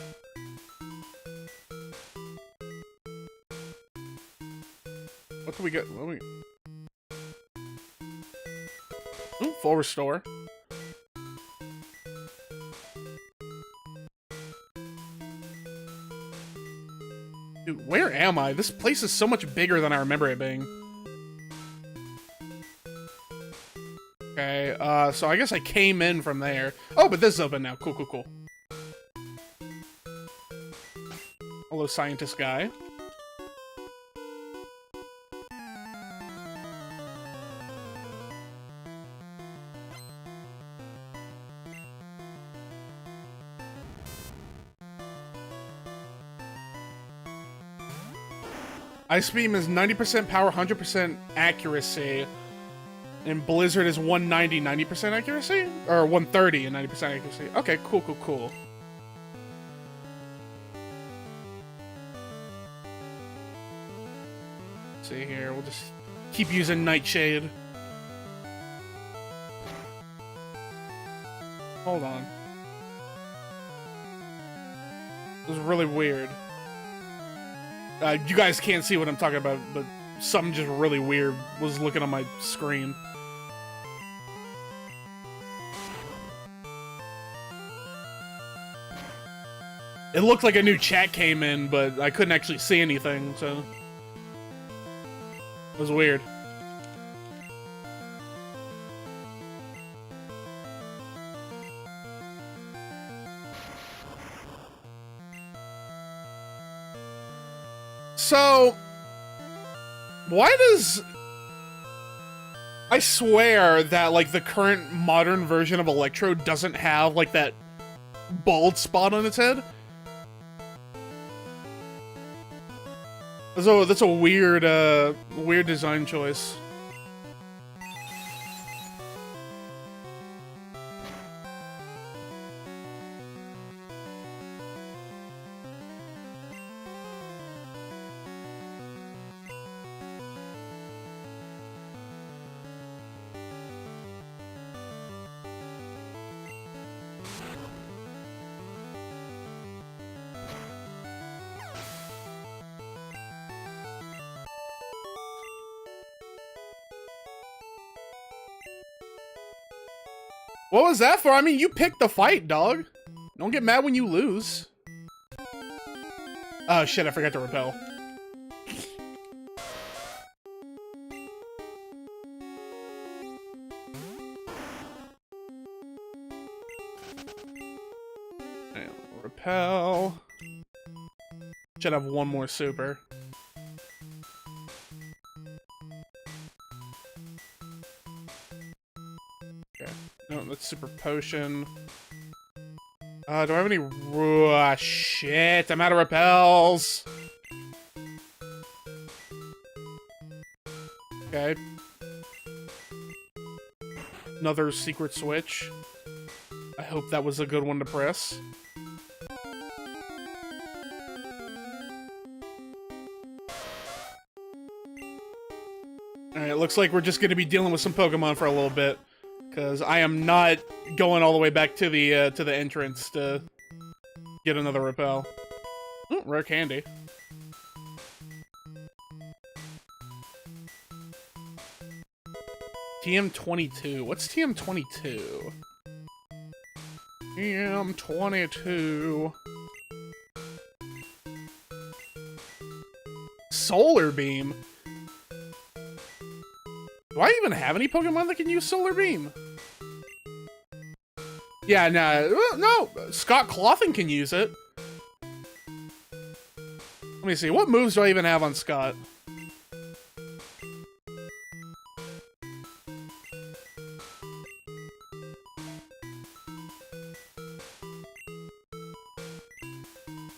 What do we get? What do we... Ooh, full restore. Dude, where am I? This place is so much bigger than I remember it being. Okay, so I guess I came in from there. Oh, but this is open now. Cool. Hello, scientist guy. Ice Beam is 90% power, 100% accuracy. And Blizzard is 190, 90% accuracy? Or 130 and 90% accuracy. Okay, cool. Let's see here, we'll just keep using Nightshade. Hold on. This is really weird. You guys can't see what I'm talking about, but something just really weird was looking on my screen. It looked like a new chat came in, but I couldn't actually see anything, so... It was weird. So, why does... I swear that, like, the current modern version of Electro doesn't have, like, that bald spot on its head? So, that's a weird, weird design choice. What was that for? I mean, you picked the fight, dog. Don't get mad when you lose. Oh, shit, I forgot to repel. And repel. Should have one more super. Okay. No, that's super potion. Do I have any... shit, I'm out of repels. Okay. Another secret switch. I hope that was a good one to press. Alright, looks like we're just gonna be dealing with some Pokemon for a little bit. Because I am not going all the way back to the entrance to get another repel. Oh, rare candy. TM22. What's TM22? TM22. Solar Beam? Do I even have any Pokemon that can use Solar Beam? Yeah, no. Scott Cawthon can use it. Let me see. What moves do I even have on Scott?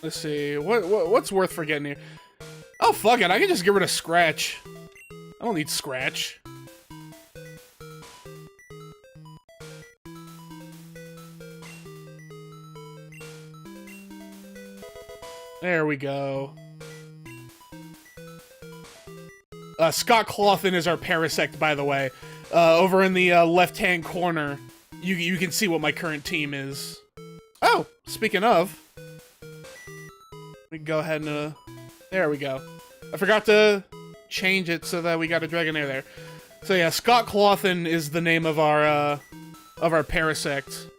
Let's see. What's worth forgetting here? Oh, fuck it. I can just get rid of Scratch. I don't need Scratch. There we go. Scott Cawthon is our Parasect, by the way. Over in the left-hand corner, you can see what my current team is. Oh, speaking of, we can go ahead and there we go. I forgot to change it so that we got a Dragonair there. So yeah, Scott Cawthon is the name of our Parasect.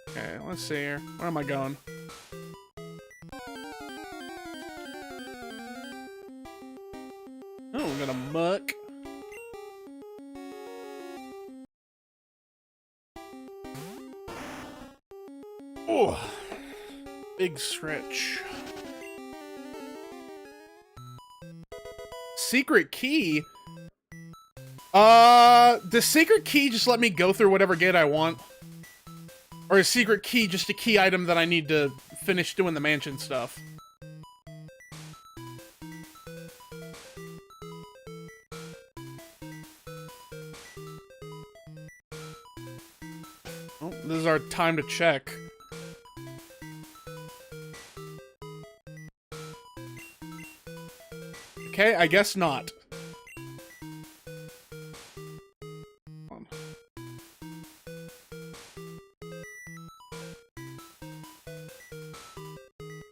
Okay, let's see here. Where am I going? Oh, I'm gonna muck. Oh, big stretch. Secret key? Does secret key just let me go through whatever gate I want? Or is secret key just a key item that I need to finish doing the mansion stuff? Oh, this is our time to check. Okay, I guess not.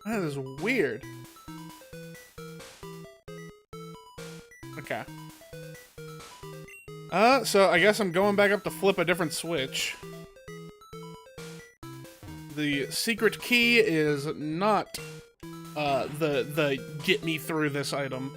That is weird. Okay. So I guess I'm going back up to flip a different switch. The secret key is not, the get me through this item.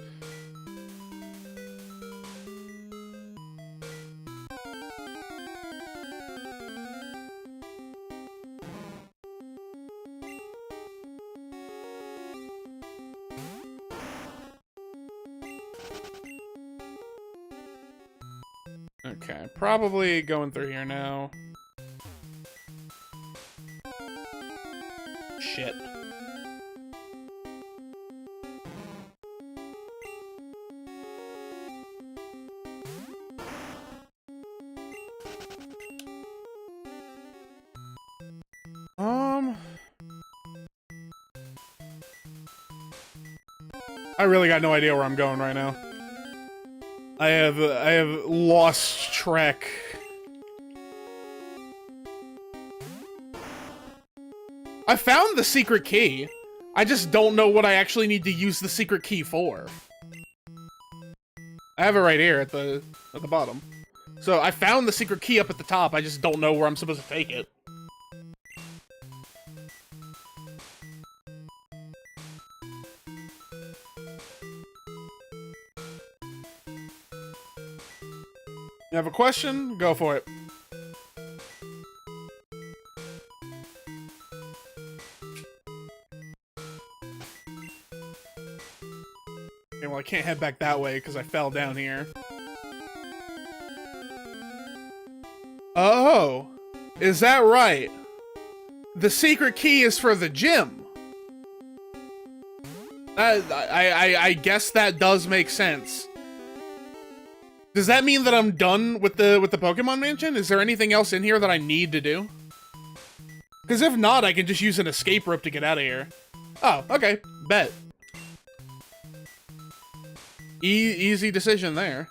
Okay, probably going through here now. Shit. I really got no idea where I'm going right now. I have lost track. I found the secret key. I just don't know what I actually need to use the secret key for. I have it right here at the bottom. So I found the secret key up at the top. I just don't know where I'm supposed to take it. You have a question? Go for it. Okay, well, I can't head back that way because I fell down here. Oh, is that right? The secret key is for the gym. I guess that does make sense. Does that mean that I'm done with the Pokemon Mansion? Is there anything else in here that I need to do? Because if not, I can just use an escape rope to get out of here. Oh, okay. Bet. Easy decision there.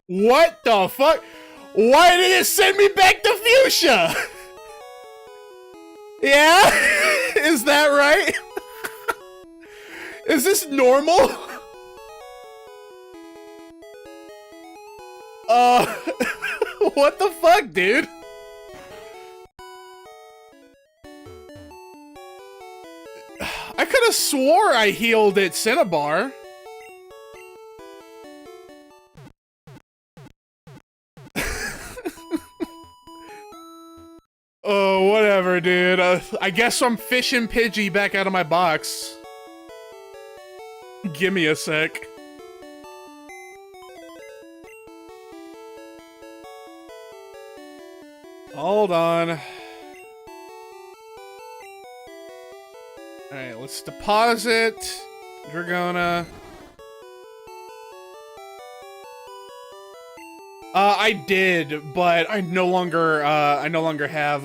What the fuck? Why did it send me back to Fuchsia? Yeah? Is that right? Is this normal? What the fuck, dude? I could have swore I healed at Cinnabar. Oh, whatever, dude. I guess I'm fishing Pidgey back out of my box. Give me a sec. Hold on. Alright, let's deposit. We're gonna... I did, but I no longer have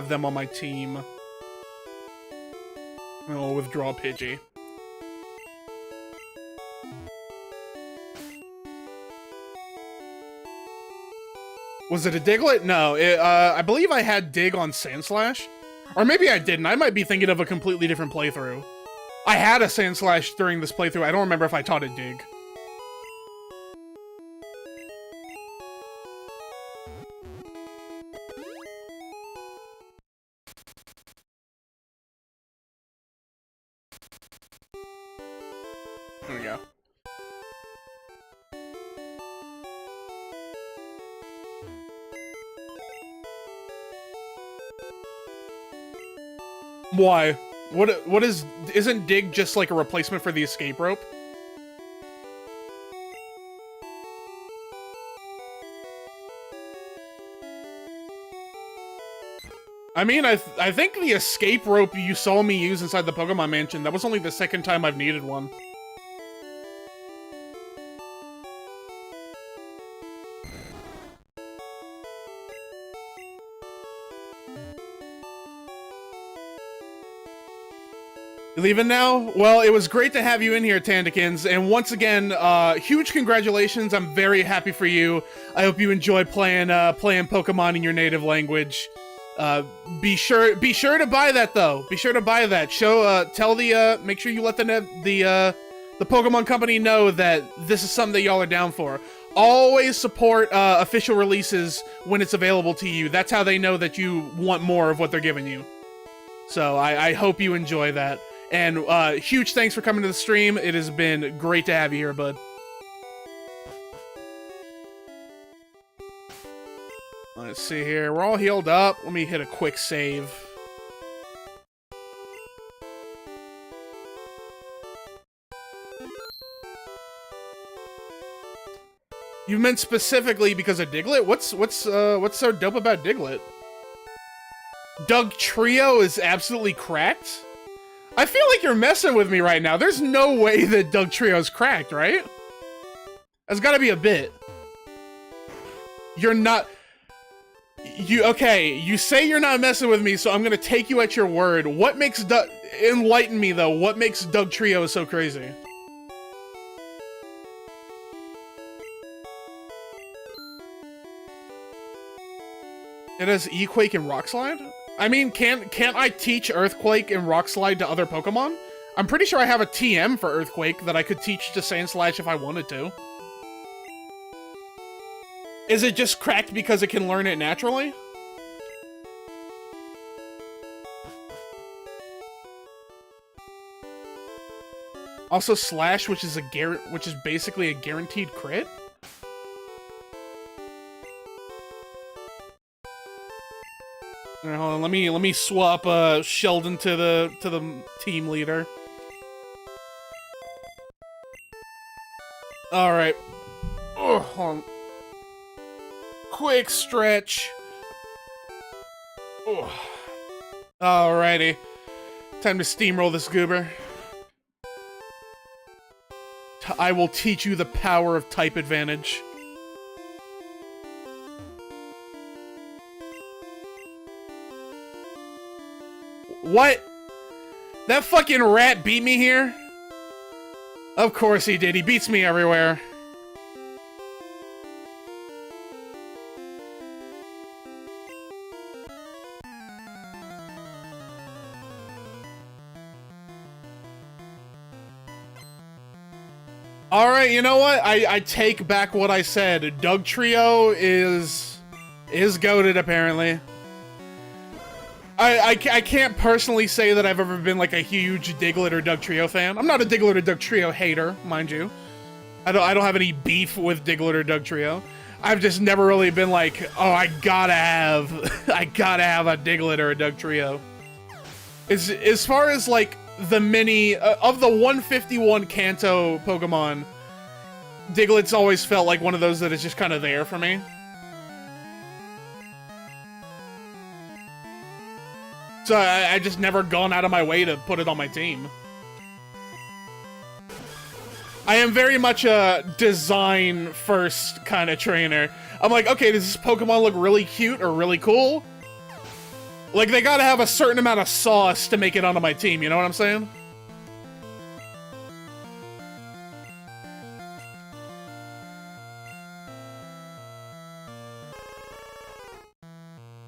them on my team. I'll withdraw Pidgey. Was it a Diglett? No, I believe I had Dig on Sandslash. Or maybe I didn't. I might be thinking of a completely different playthrough. I had a Sandslash during this playthrough. I don't remember if I taught it Dig. There we go. Why? What isn't Dig just like a replacement for the escape rope? I mean, I think the escape rope you saw me use inside the Pokemon Mansion, that was only the second time I've needed one. You leaving now? Well, it was great to have you in here, Tandikins, and once again, huge congratulations. I'm very happy for you. I hope you enjoy playing Pokemon in your native language. Be sure to buy that though. Be sure to buy that. Make sure you let the Pokemon Company know that this is something that y'all are down for. Always support official releases when it's available to you. That's how they know that you want more of what they're giving you. So I hope you enjoy that. And huge thanks for coming to the stream. It has been great to have you here, bud. Let's see here. We're all healed up. Let me hit a quick save. You meant specifically because of Diglett? What's so dope about Diglett? Doug Trio is absolutely cracked? I feel like you're messing with me right now. There's no way that Doug Trio's cracked, right? That's gotta be a bit. You're not... Okay, you say you're not messing with me, so I'm gonna take you at your word. What makes Doug... Enlighten me, though. What makes Doug Trio so crazy? It has Equake and Rock Slide? I mean, can't I teach Earthquake and Rock Slide to other Pokemon? I'm pretty sure I have a TM for Earthquake that I could teach to Sandslash if I wanted to. Is it just cracked because it can learn it naturally? Also Slash, which is basically a guaranteed crit? Alright, hold on, let me swap Sheldon to the team leader. Alright. Hold on. Quick stretch. Alrighty. Time to steamroll this goober. I will teach you the power of type advantage. What? That fucking rat beat me here? Of course he did. He beats me everywhere. Alright, you know what? I take back what I said. Doug Trio is goated, apparently. I can't personally say that I've ever been like a huge Diglett or Doug Trio fan. I'm not a Diglett or Doug Trio hater, mind you. I don't have any beef with Diglett or Doug Trio. I've just never really been like, oh, I gotta have a Diglett or a Doug Trio. As far as like the mini of the 151 Kanto Pokemon, Diglett's always felt like one of those that is just kind of there for me. So I just never gone out of my way to put it on my team. I am very much a design first kind of trainer. I'm like, okay, does this Pokemon look really cute or really cool? Like, they gotta have a certain amount of sauce to make it onto my team, you know what I'm saying?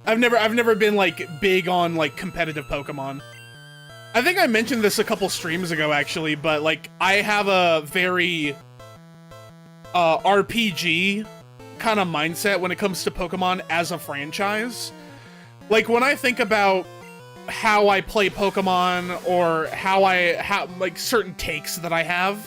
I've never been, like, big on, like, competitive Pokemon. I think I mentioned this a couple streams ago, actually, but, like, I have a very, RPG kind of mindset when it comes to Pokemon as a franchise. Like, when I think about how I play Pokemon, or how like, certain takes that I have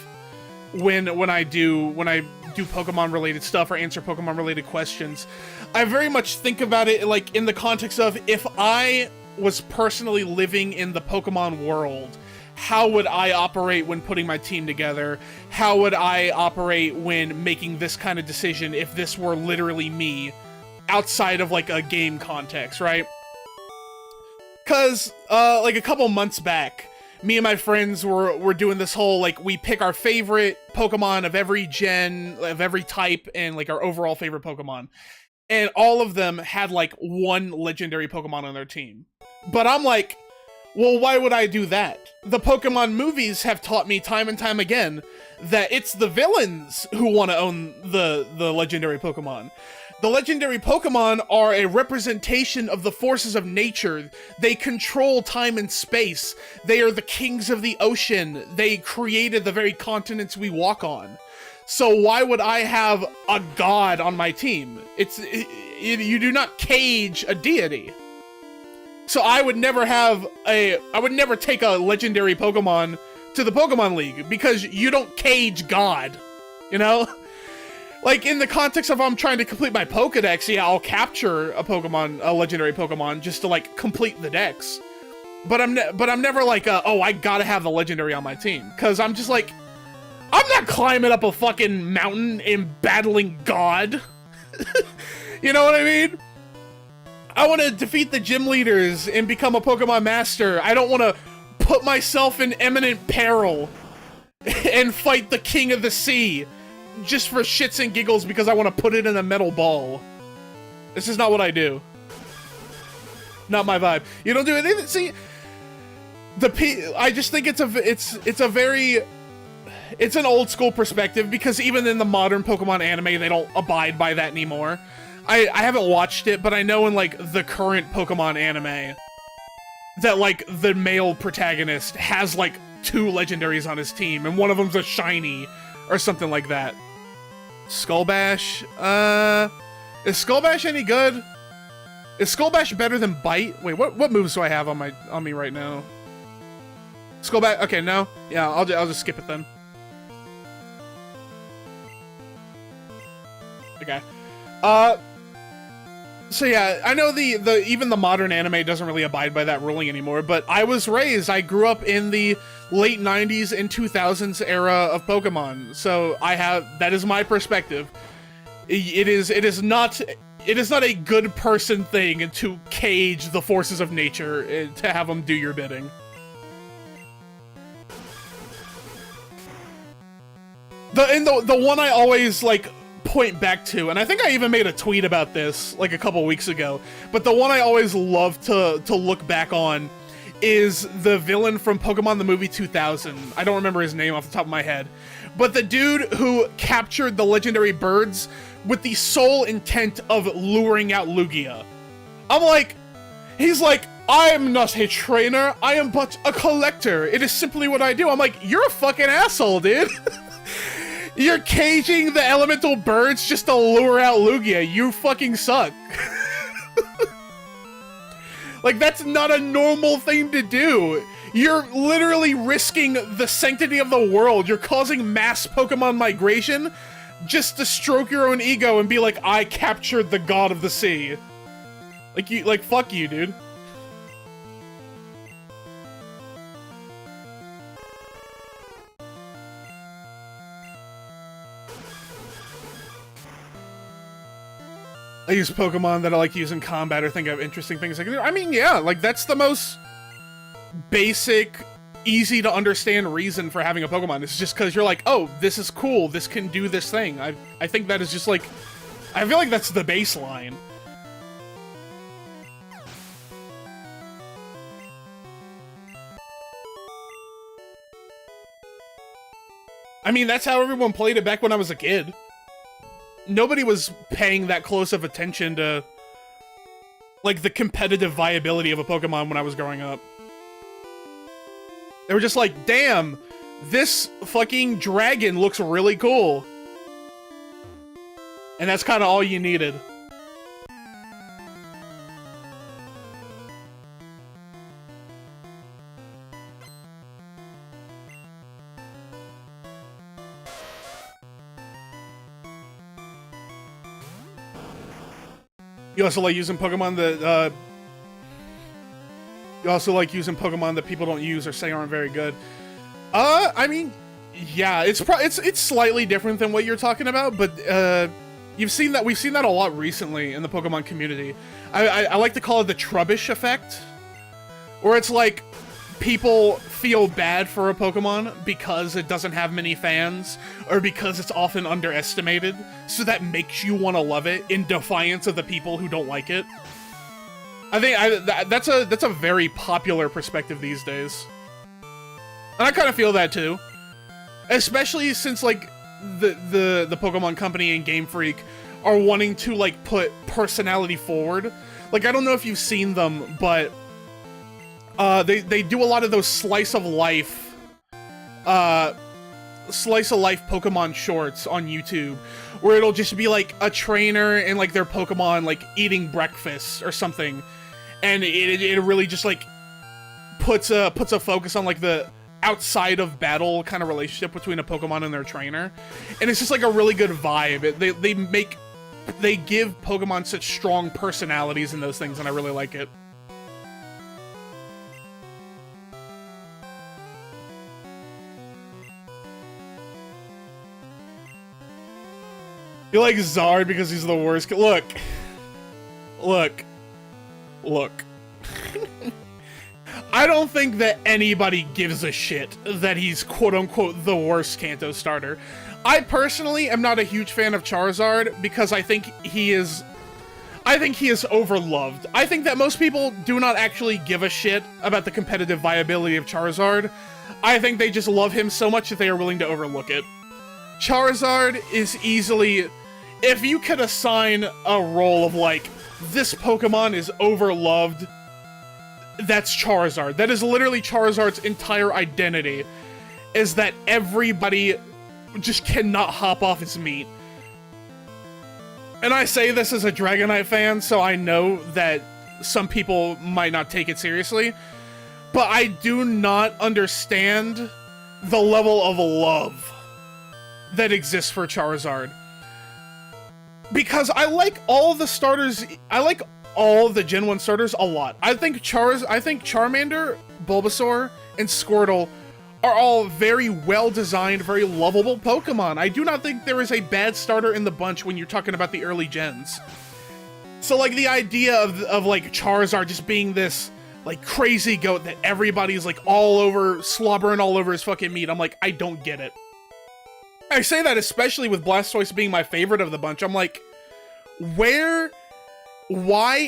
when I do Pokemon-related stuff or answer Pokemon-related questions, I very much think about it, like, in the context of, if I was personally living in the Pokemon world, how would I operate when putting my team together? How would I operate when making this kind of decision if this were literally me, outside of, like, a game context, right? Because, like, a couple months back, me and my friends were doing this whole, like, we pick our favorite Pokemon of every gen, of every type, and, like, our overall favorite Pokemon. And all of them had, like, one legendary Pokemon on their team. But I'm like, well, why would I do that? The Pokemon movies have taught me time and time again that it's the villains who want to own the legendary Pokemon. The legendary Pokemon are a representation of the forces of nature. They control time and space. They are the kings of the ocean. They created the very continents we walk on. So why would I have a god on my team? You do not cage a deity. So I would never take a legendary Pokemon to the Pokemon League, because you don't cage God, you know? Like, in the context of I'm trying to complete my Pokedex, yeah, I'll capture a legendary Pokemon, just to, like, complete the dex. But I'm never like, oh, I gotta have the legendary on my team. Because I'm just like, I'm not climbing up a fucking mountain and battling God. You know what I mean? I want to defeat the gym leaders and become a Pokemon master. I don't want to put myself in imminent peril and fight the king of the sea just for shits and giggles because I want to put it in a metal ball. This is not what I do. Not my vibe. You don't do anything. See, I just think it's an old school perspective, because even in the modern Pokemon anime, they don't abide by that anymore. I haven't watched it, but I know in, like, the current Pokemon anime that, like, the male protagonist has, like, 2 legendaries on his team, and one of them's a shiny or something like that. Skullbash? Is Skullbash any good? Is Skullbash better than Bite? Wait, what moves do I have on me right now? Skullbash? Okay, no. Yeah, I'll just skip it then. Okay. So yeah, I know even the modern anime doesn't really abide by that ruling anymore, but I grew up in the late 90s and 2000s era of Pokemon, so that is my perspective. It is not It is not a good person thing to cage the forces of nature to have them do your bidding. The one I always, like, point back to, and I think I even made a tweet about this, like, a couple weeks ago, but the one I always love to look back on is the villain from Pokemon the movie 2000. I don't remember his name off the top of my head. But the dude who captured the legendary birds with the sole intent of luring out Lugia. I'm like, he's like, I am not a trainer, I am but a collector. It is simply what I do. I'm like, you're a fucking asshole, dude. You're caging the elemental birds just to lure out Lugia. You fucking suck. Like, that's not a normal thing to do. You're literally risking the sanctity of the world. You're causing mass Pokemon migration just to stroke your own ego and be like, I captured the god of the sea. Like, fuck you, dude. I use Pokemon that I like to use in combat or think of interesting things I can do. I mean, yeah, like, that's the most basic, easy to understand reason for having a Pokemon. It's just because you're like, oh, this is cool, this can do this thing. I think that is just like, I feel like that's the baseline. I mean, that's how everyone played it back when I was a kid. Nobody was paying that close of attention to, like, the competitive viability of a Pokemon when I was growing up. They were just like, damn, this fucking dragon looks really cool. And that's kind of all you needed. You also like using Pokemon that, you also like using Pokemon that people don't use or say aren't very good. I mean, yeah, it's slightly different than what you're talking about, but, we've seen that a lot recently in the Pokemon community. I like to call it the Trubbish effect, where it's like, people feel bad for a Pokemon because it doesn't have many fans, or because it's often underestimated, so that makes you want to love it in defiance of the people who don't like it. I think that's a very popular perspective these days. And I kind of feel that too. Especially since, like, the Pokemon Company and Game Freak are wanting to, like, put personality forward. Like, I don't know if you've seen them, but they do a lot of those slice of life Pokemon shorts on YouTube, where it'll just be like a trainer and like their Pokemon like eating breakfast or something, and it really just like puts a focus on like the outside of battle kind of relationship between a Pokemon and their trainer, and it's just like a really good vibe. They give Pokemon such strong personalities in those things, and I really like it. You like Zard because he's the worst. Look. I don't think that anybody gives a shit that he's quote-unquote the worst Kanto starter. I personally am not a huge fan of Charizard because I think he is overloved. I think that most people do not actually give a shit about the competitive viability of Charizard. I think they just love him so much that they are willing to overlook it. Charizard is easily, if you could assign a role of like, this Pokemon is overloved, that's Charizard. That is literally Charizard's entire identity, is that everybody just cannot hop off its meat. And I say this as a Dragonite fan, so I know that some people might not take it seriously, but I do not understand the level of love that exists for Charizard. Because I like all the starters, I like all the Gen 1 starters a lot. I think Charmander, Bulbasaur, and Squirtle are all very well-designed, very lovable Pokemon. I do not think there is a bad starter in the bunch when you're talking about the early gens. So, like, the idea of like, Charizard just being this, like, crazy goat that everybody's, like, all over, slobbering all over his fucking meat, I'm like, I don't get it. I say that especially with Blastoise being my favorite of the bunch. I'm like, why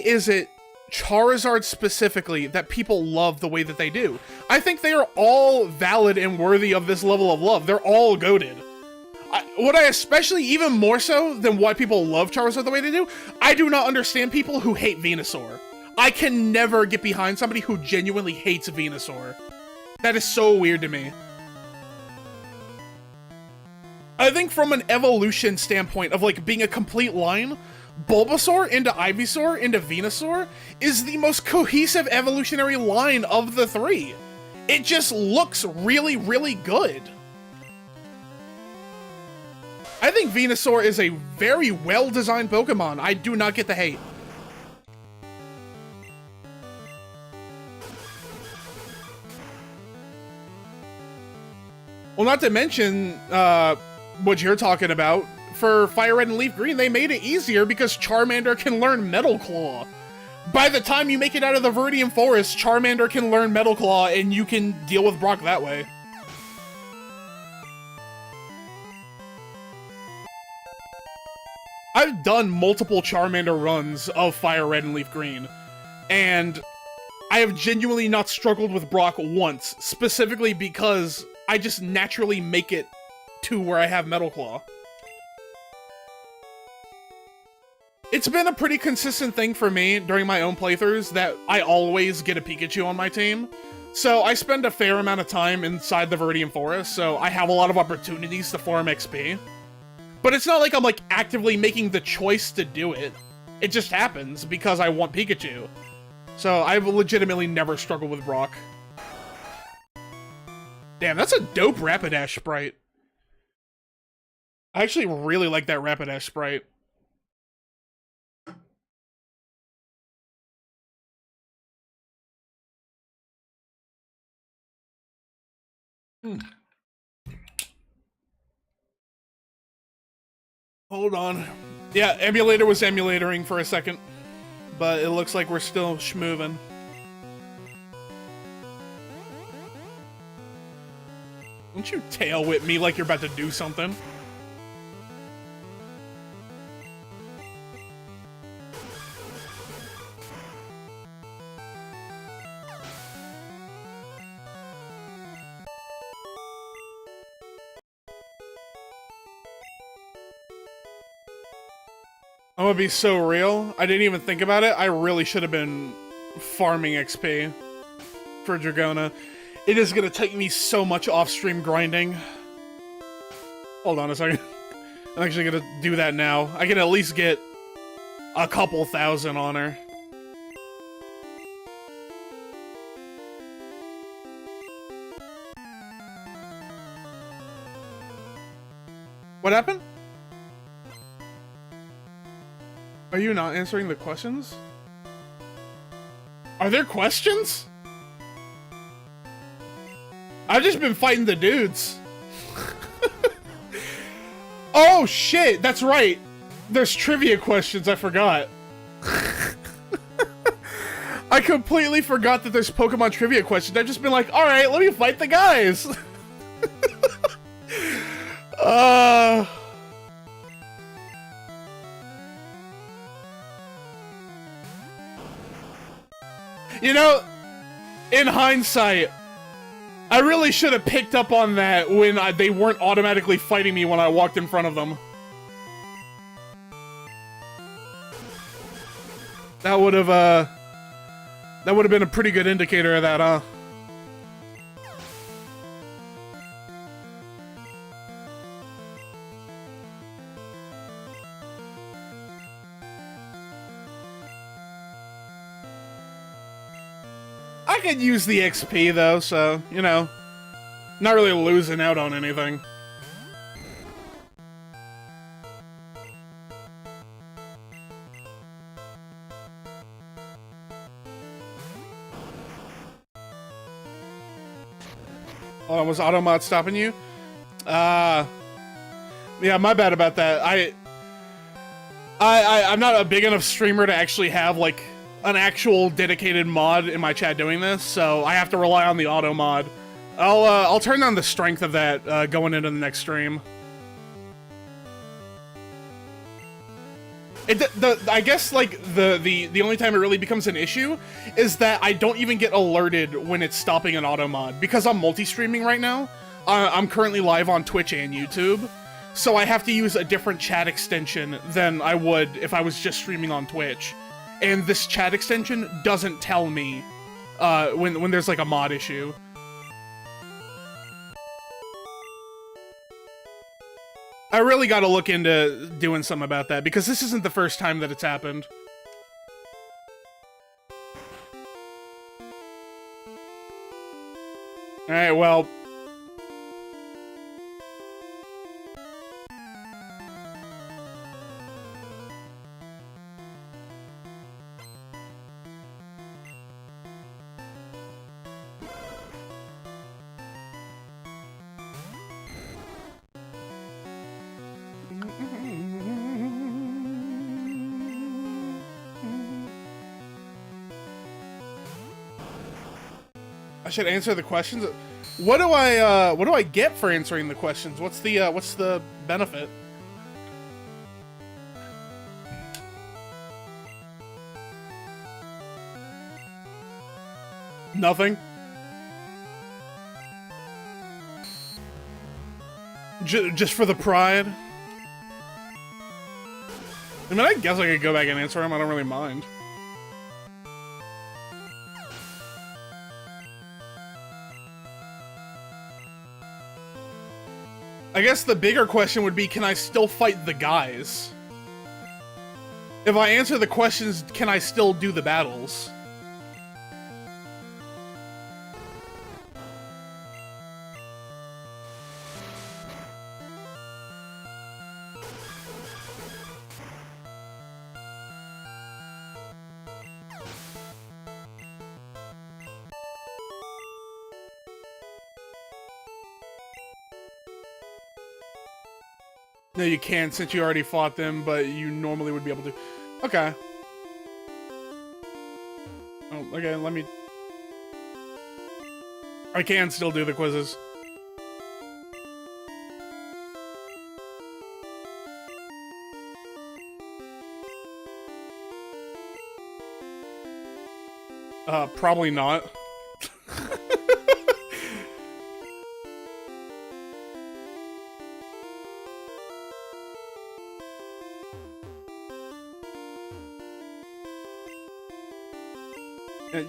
is it Charizard specifically that people love the way that they do? I think they are all valid and worthy of this level of love. They're all goated. What I especially, even more so than why people love Charizard the way they do, I do not understand people who hate Venusaur. I can never get behind somebody who genuinely hates Venusaur. That is so weird to me. I think from an evolution standpoint of, like, being a complete line, Bulbasaur into Ivysaur into Venusaur is the most cohesive evolutionary line of the three. It just looks really, really good. I think Venusaur is a very well-designed Pokemon. I do not get the hate. Well, not to mention what you're talking about. For Fire Red and Leaf Green, they made it easier because Charmander can learn Metal Claw. By the time you make it out of the Viridian Forest, Charmander can learn Metal Claw and you can deal with Brock that way. I've done multiple Charmander runs of Fire Red and Leaf Green, and I have genuinely not struggled with Brock once, specifically because I just naturally make it to where I have Metal Claw. It's been a pretty consistent thing for me during my own playthroughs that I always get a Pikachu on my team. So I spend a fair amount of time inside the Viridian Forest, so I have a lot of opportunities to farm XP. But it's not like I'm, like, actively making the choice to do it. It just happens because I want Pikachu. So I've legitimately never struggled with Brock. Damn, that's a dope Rapidash sprite. I actually really like that Rapidash sprite. Hold on. Yeah, Emulator was emulatoring for a second, but it looks like we're still schmoovin'. Don't you tail whip me like you're about to do something. I'm gonna be so real. I didn't even think about it. I really should have been farming XP for Dragona. It is gonna take me so much off-stream grinding. Hold on a second. I'm actually gonna do that now. I can at least get a couple thousand on her. What happened? Are you not answering the questions? Are there questions? I've just been fighting the dudes. Oh shit, that's right. There's trivia questions, I forgot. I completely forgot that there's Pokemon trivia questions. I've just been like, alright, let me fight the guys. You know, in hindsight, I really should have picked up on that when they weren't automatically fighting me when I walked in front of them. That would have been a pretty good indicator of that, huh? I could use the XP though, so, you know, not really losing out on anything. Oh, was Automod stopping you? Yeah, my bad about that. I'm not a big enough streamer to actually have, like, an actual dedicated mod in my chat doing this, so I have to rely on the auto mod. I'll turn on the strength of that going into the next stream. I guess, like, the only time it really becomes an issue is that I don't even get alerted when it's stopping an auto mod. Because I'm multi-streaming right now, I'm currently live on Twitch and YouTube, so I have to use a different chat extension than I would if I was just streaming on Twitch. And this chat extension doesn't tell me when there's, like, a mod issue. I really gotta look into doing something about that, because this isn't the first time that it's happened. Alright, well... I should answer the questions. What do I get for answering the questions? What's the benefit? Nothing. Just for the pride. I mean, I guess I could go back and answer them. I don't really mind. I guess the bigger question would be, can I still fight the guys? If I answer the questions, can I still do the battles? No, you can't, since you already fought them, but you normally would be able to. Okay. Oh, okay, let me... I can still do the quizzes. Probably not.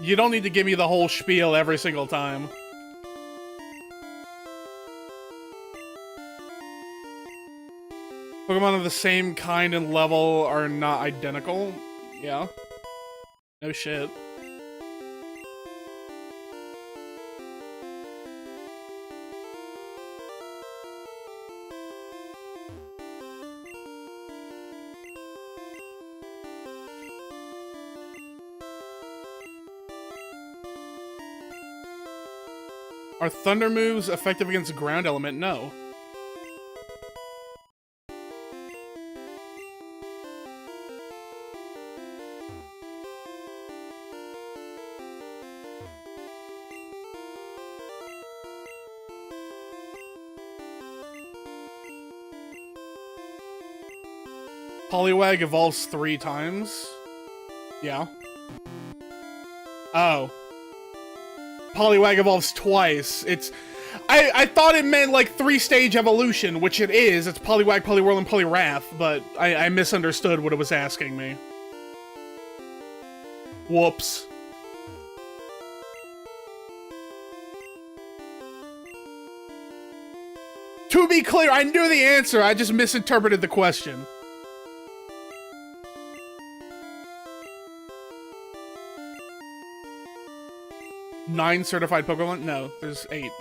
You don't need to give me the whole spiel every single time. Pokemon of the same kind and level are not identical? Yeah. No shit. Are thunder moves effective against ground element? No. Poliwag evolves 3 times? Yeah. Oh. Poliwag evolves twice. It's... I thought it meant, like, 3-stage evolution, which it is. It's Poliwag, Poliwhirl, and Poliwrath, but I misunderstood what it was asking me. Whoops. To be clear, I knew the answer, I just misinterpreted the question. Nine certified Pokemon? No, there's 8.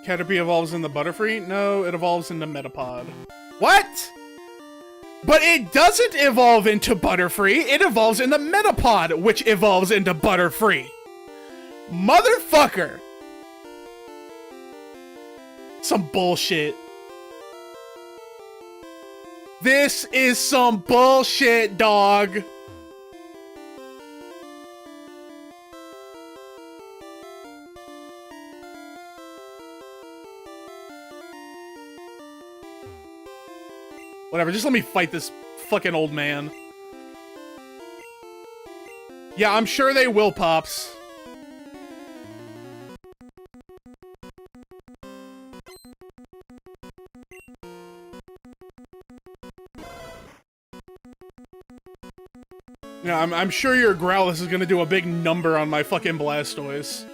Caterpie evolves into Butterfree? No, it evolves into Metapod. What? But it doesn't evolve into Butterfree, it evolves into Metapod, which evolves into Butterfree. Motherfucker! Some bullshit. This is some bullshit, dog. Whatever, just let me fight this fucking old man. Yeah, I'm sure they will, Pops. Yeah, I'm sure your Growlithe is gonna do a big number on my fucking Blastoise.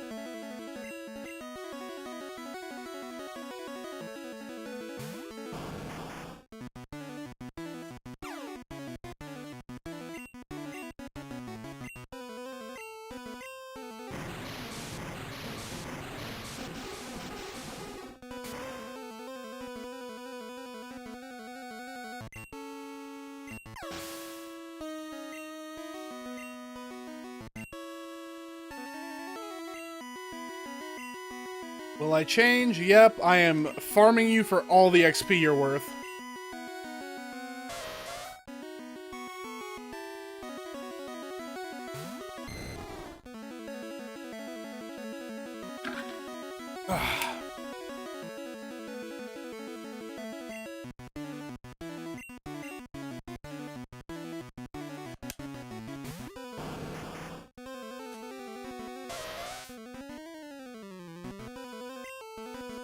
Will I change? Yep, I am farming you for all the XP you're worth.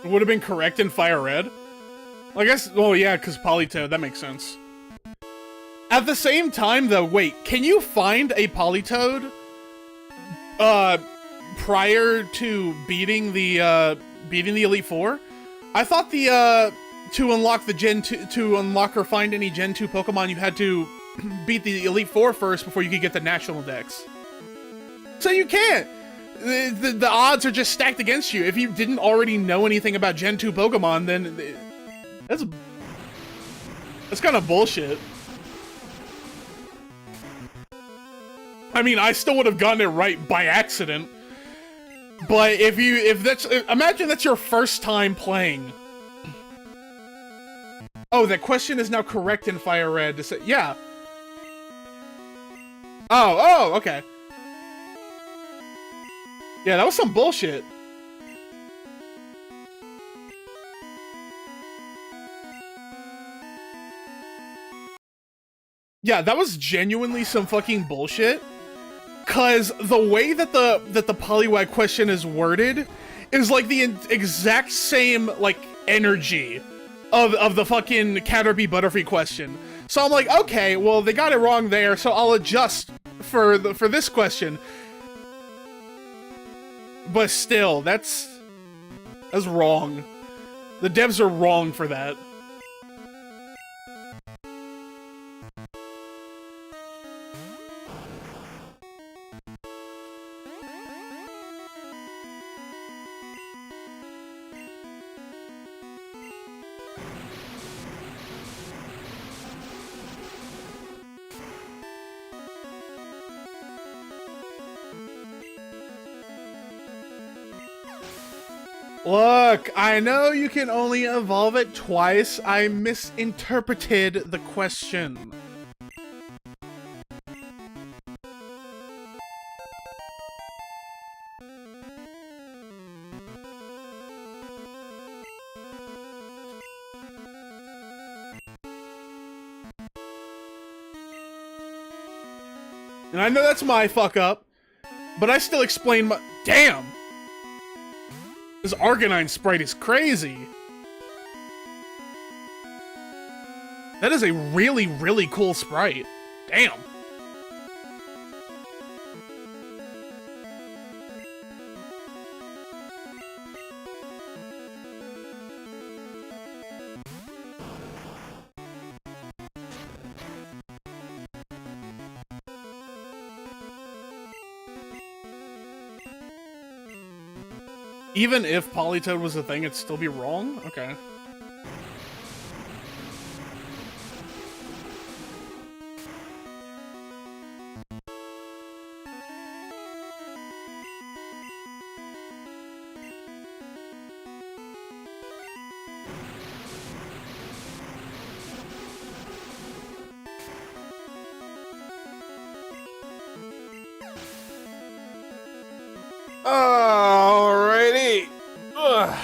It would have been correct in Fire Red. I guess, oh yeah, because Politoed, that makes sense. At the same time, though, wait, can you find a Politoed, prior to beating the Elite Four? I thought to unlock the Gen 2, to unlock or find any Gen 2 Pokemon, you had to beat the Elite Four first before you could get the National Dex. So you can't! The odds are just stacked against you. If you didn't already know anything about Gen 2 Pokemon, then that's kind of bullshit. I mean, I still would have gotten it right by accident. But imagine that's your first time playing. Oh, that question is now correct in Fire Red to say, yeah. Oh, okay. Yeah, that was some bullshit. Yeah, that was genuinely some fucking bullshit. Cause the way that the Poliwag question is worded is like the exact same like energy of the fucking Caterpie Butterfree question. So I'm like, okay, well they got it wrong there, so I'll adjust for this question. But still, that's wrong. The devs are wrong for that. Look, I know you can only evolve it twice. I misinterpreted the question. And I know that's my fuck up, but I still explain my— Damn! This Arcanine sprite is crazy. That is a really, really cool sprite. Damn. Even if Politoed was a thing, it'd still be wrong? Okay. Alrighty. Ugh.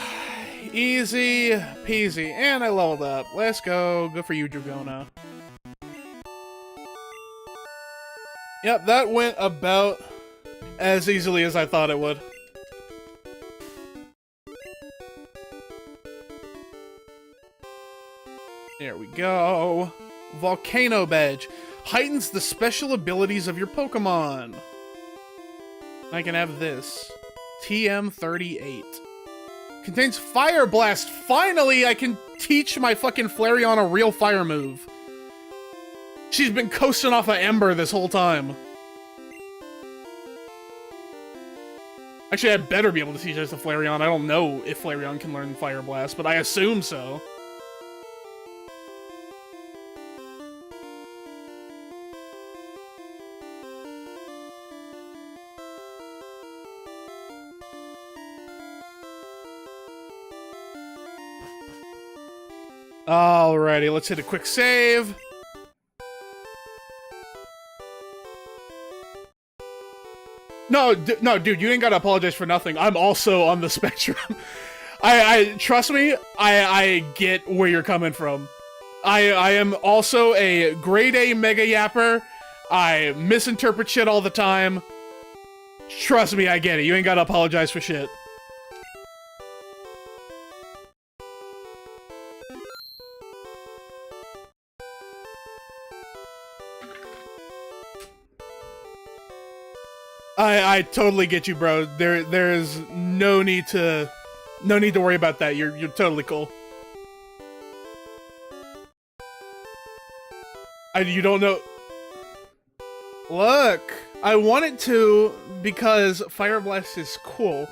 Easy peasy. And I leveled up. Let's go. Good for you, Dragona. Yep, that went about as easily as I thought it would. There we go. Volcano Badge. Heightens the special abilities of your Pokemon. I can have this. TM38. Contains Fire Blast. Finally, I can teach my fucking Flareon a real fire move. She's been coasting off of Ember this whole time. Actually, I better be able to teach this to Flareon. I don't know if Flareon can learn Fire Blast, but I assume so. Alrighty, let's hit a quick save. No, no, dude, you ain't gotta apologize for nothing. I'm also on the spectrum. I trust me, I get where you're coming from. I am also a grade A mega yapper. I misinterpret shit all the time. Trust me, I get it. You ain't gotta apologize for shit. I totally get you, bro. There's no need to worry about that. You're totally cool. You don't know. Look, I wanted to because Fire Blast is cool.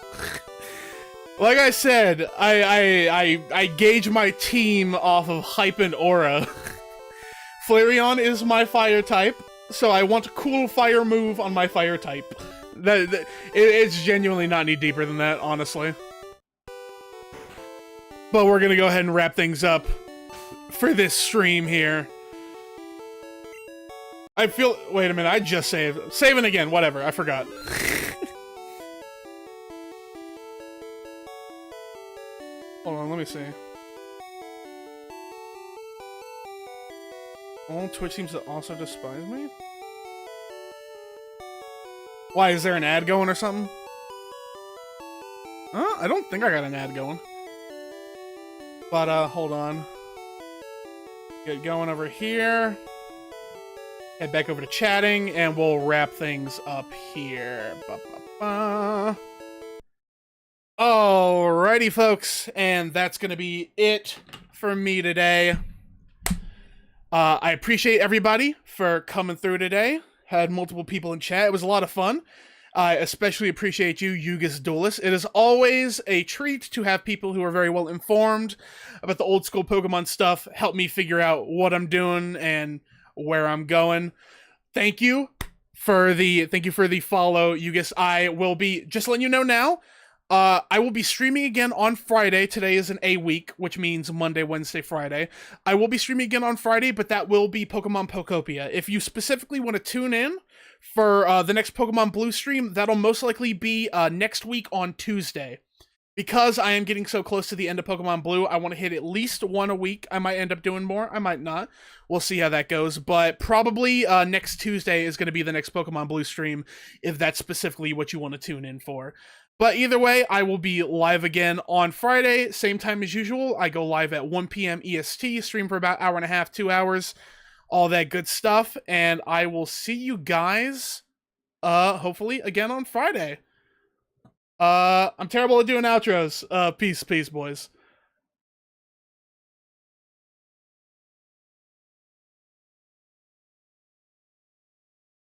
Like I said, I gauge my team off of hype and aura. Flareon is my fire type, so I want a cool fire move on my fire type. It's genuinely not any deeper than that, honestly. But we're gonna go ahead and wrap things up for this stream here. I feel... Wait a minute, I just saved. Saving again, whatever, I forgot. Hold on, let me see. Oh, Twitch seems to also despise me? Why, is there an ad going or something? Huh? I don't think I got an ad going. But, hold on. Get going over here. Head back over to chatting, and we'll wrap things up here. Ba-ba-ba. Alrighty, folks, and that's gonna be it for me today. I appreciate everybody for coming through today. Had multiple people in chat. It was a lot of fun. I especially appreciate you, Yugus Duelist. It is always a treat to have people who are very well informed about the old school Pokemon stuff help me figure out what I'm doing and where I'm going. Thank you for the follow, Yugus. I will be just letting you know now. I will be streaming again on Friday. Today is an A week, which means Monday, Wednesday, Friday. I will be streaming again on Friday, but that will be Pokemon Pokopia. If you specifically want to tune in for the next Pokemon Blue stream, that'll most likely be next week on Tuesday. Because I am getting so close to the end of Pokemon Blue, I want to hit at least one a week. I might end up doing more. I might not. We'll see how that goes. But probably next Tuesday is going to be the next Pokemon Blue stream, if that's specifically what you want to tune in for. But either way, I will be live again on Friday, same time as usual. I go live at 1 p.m. EST, stream for about an hour and a half, 2 hours, all that good stuff. And I will see you guys, hopefully, again on Friday. I'm terrible at doing outros. Peace, boys.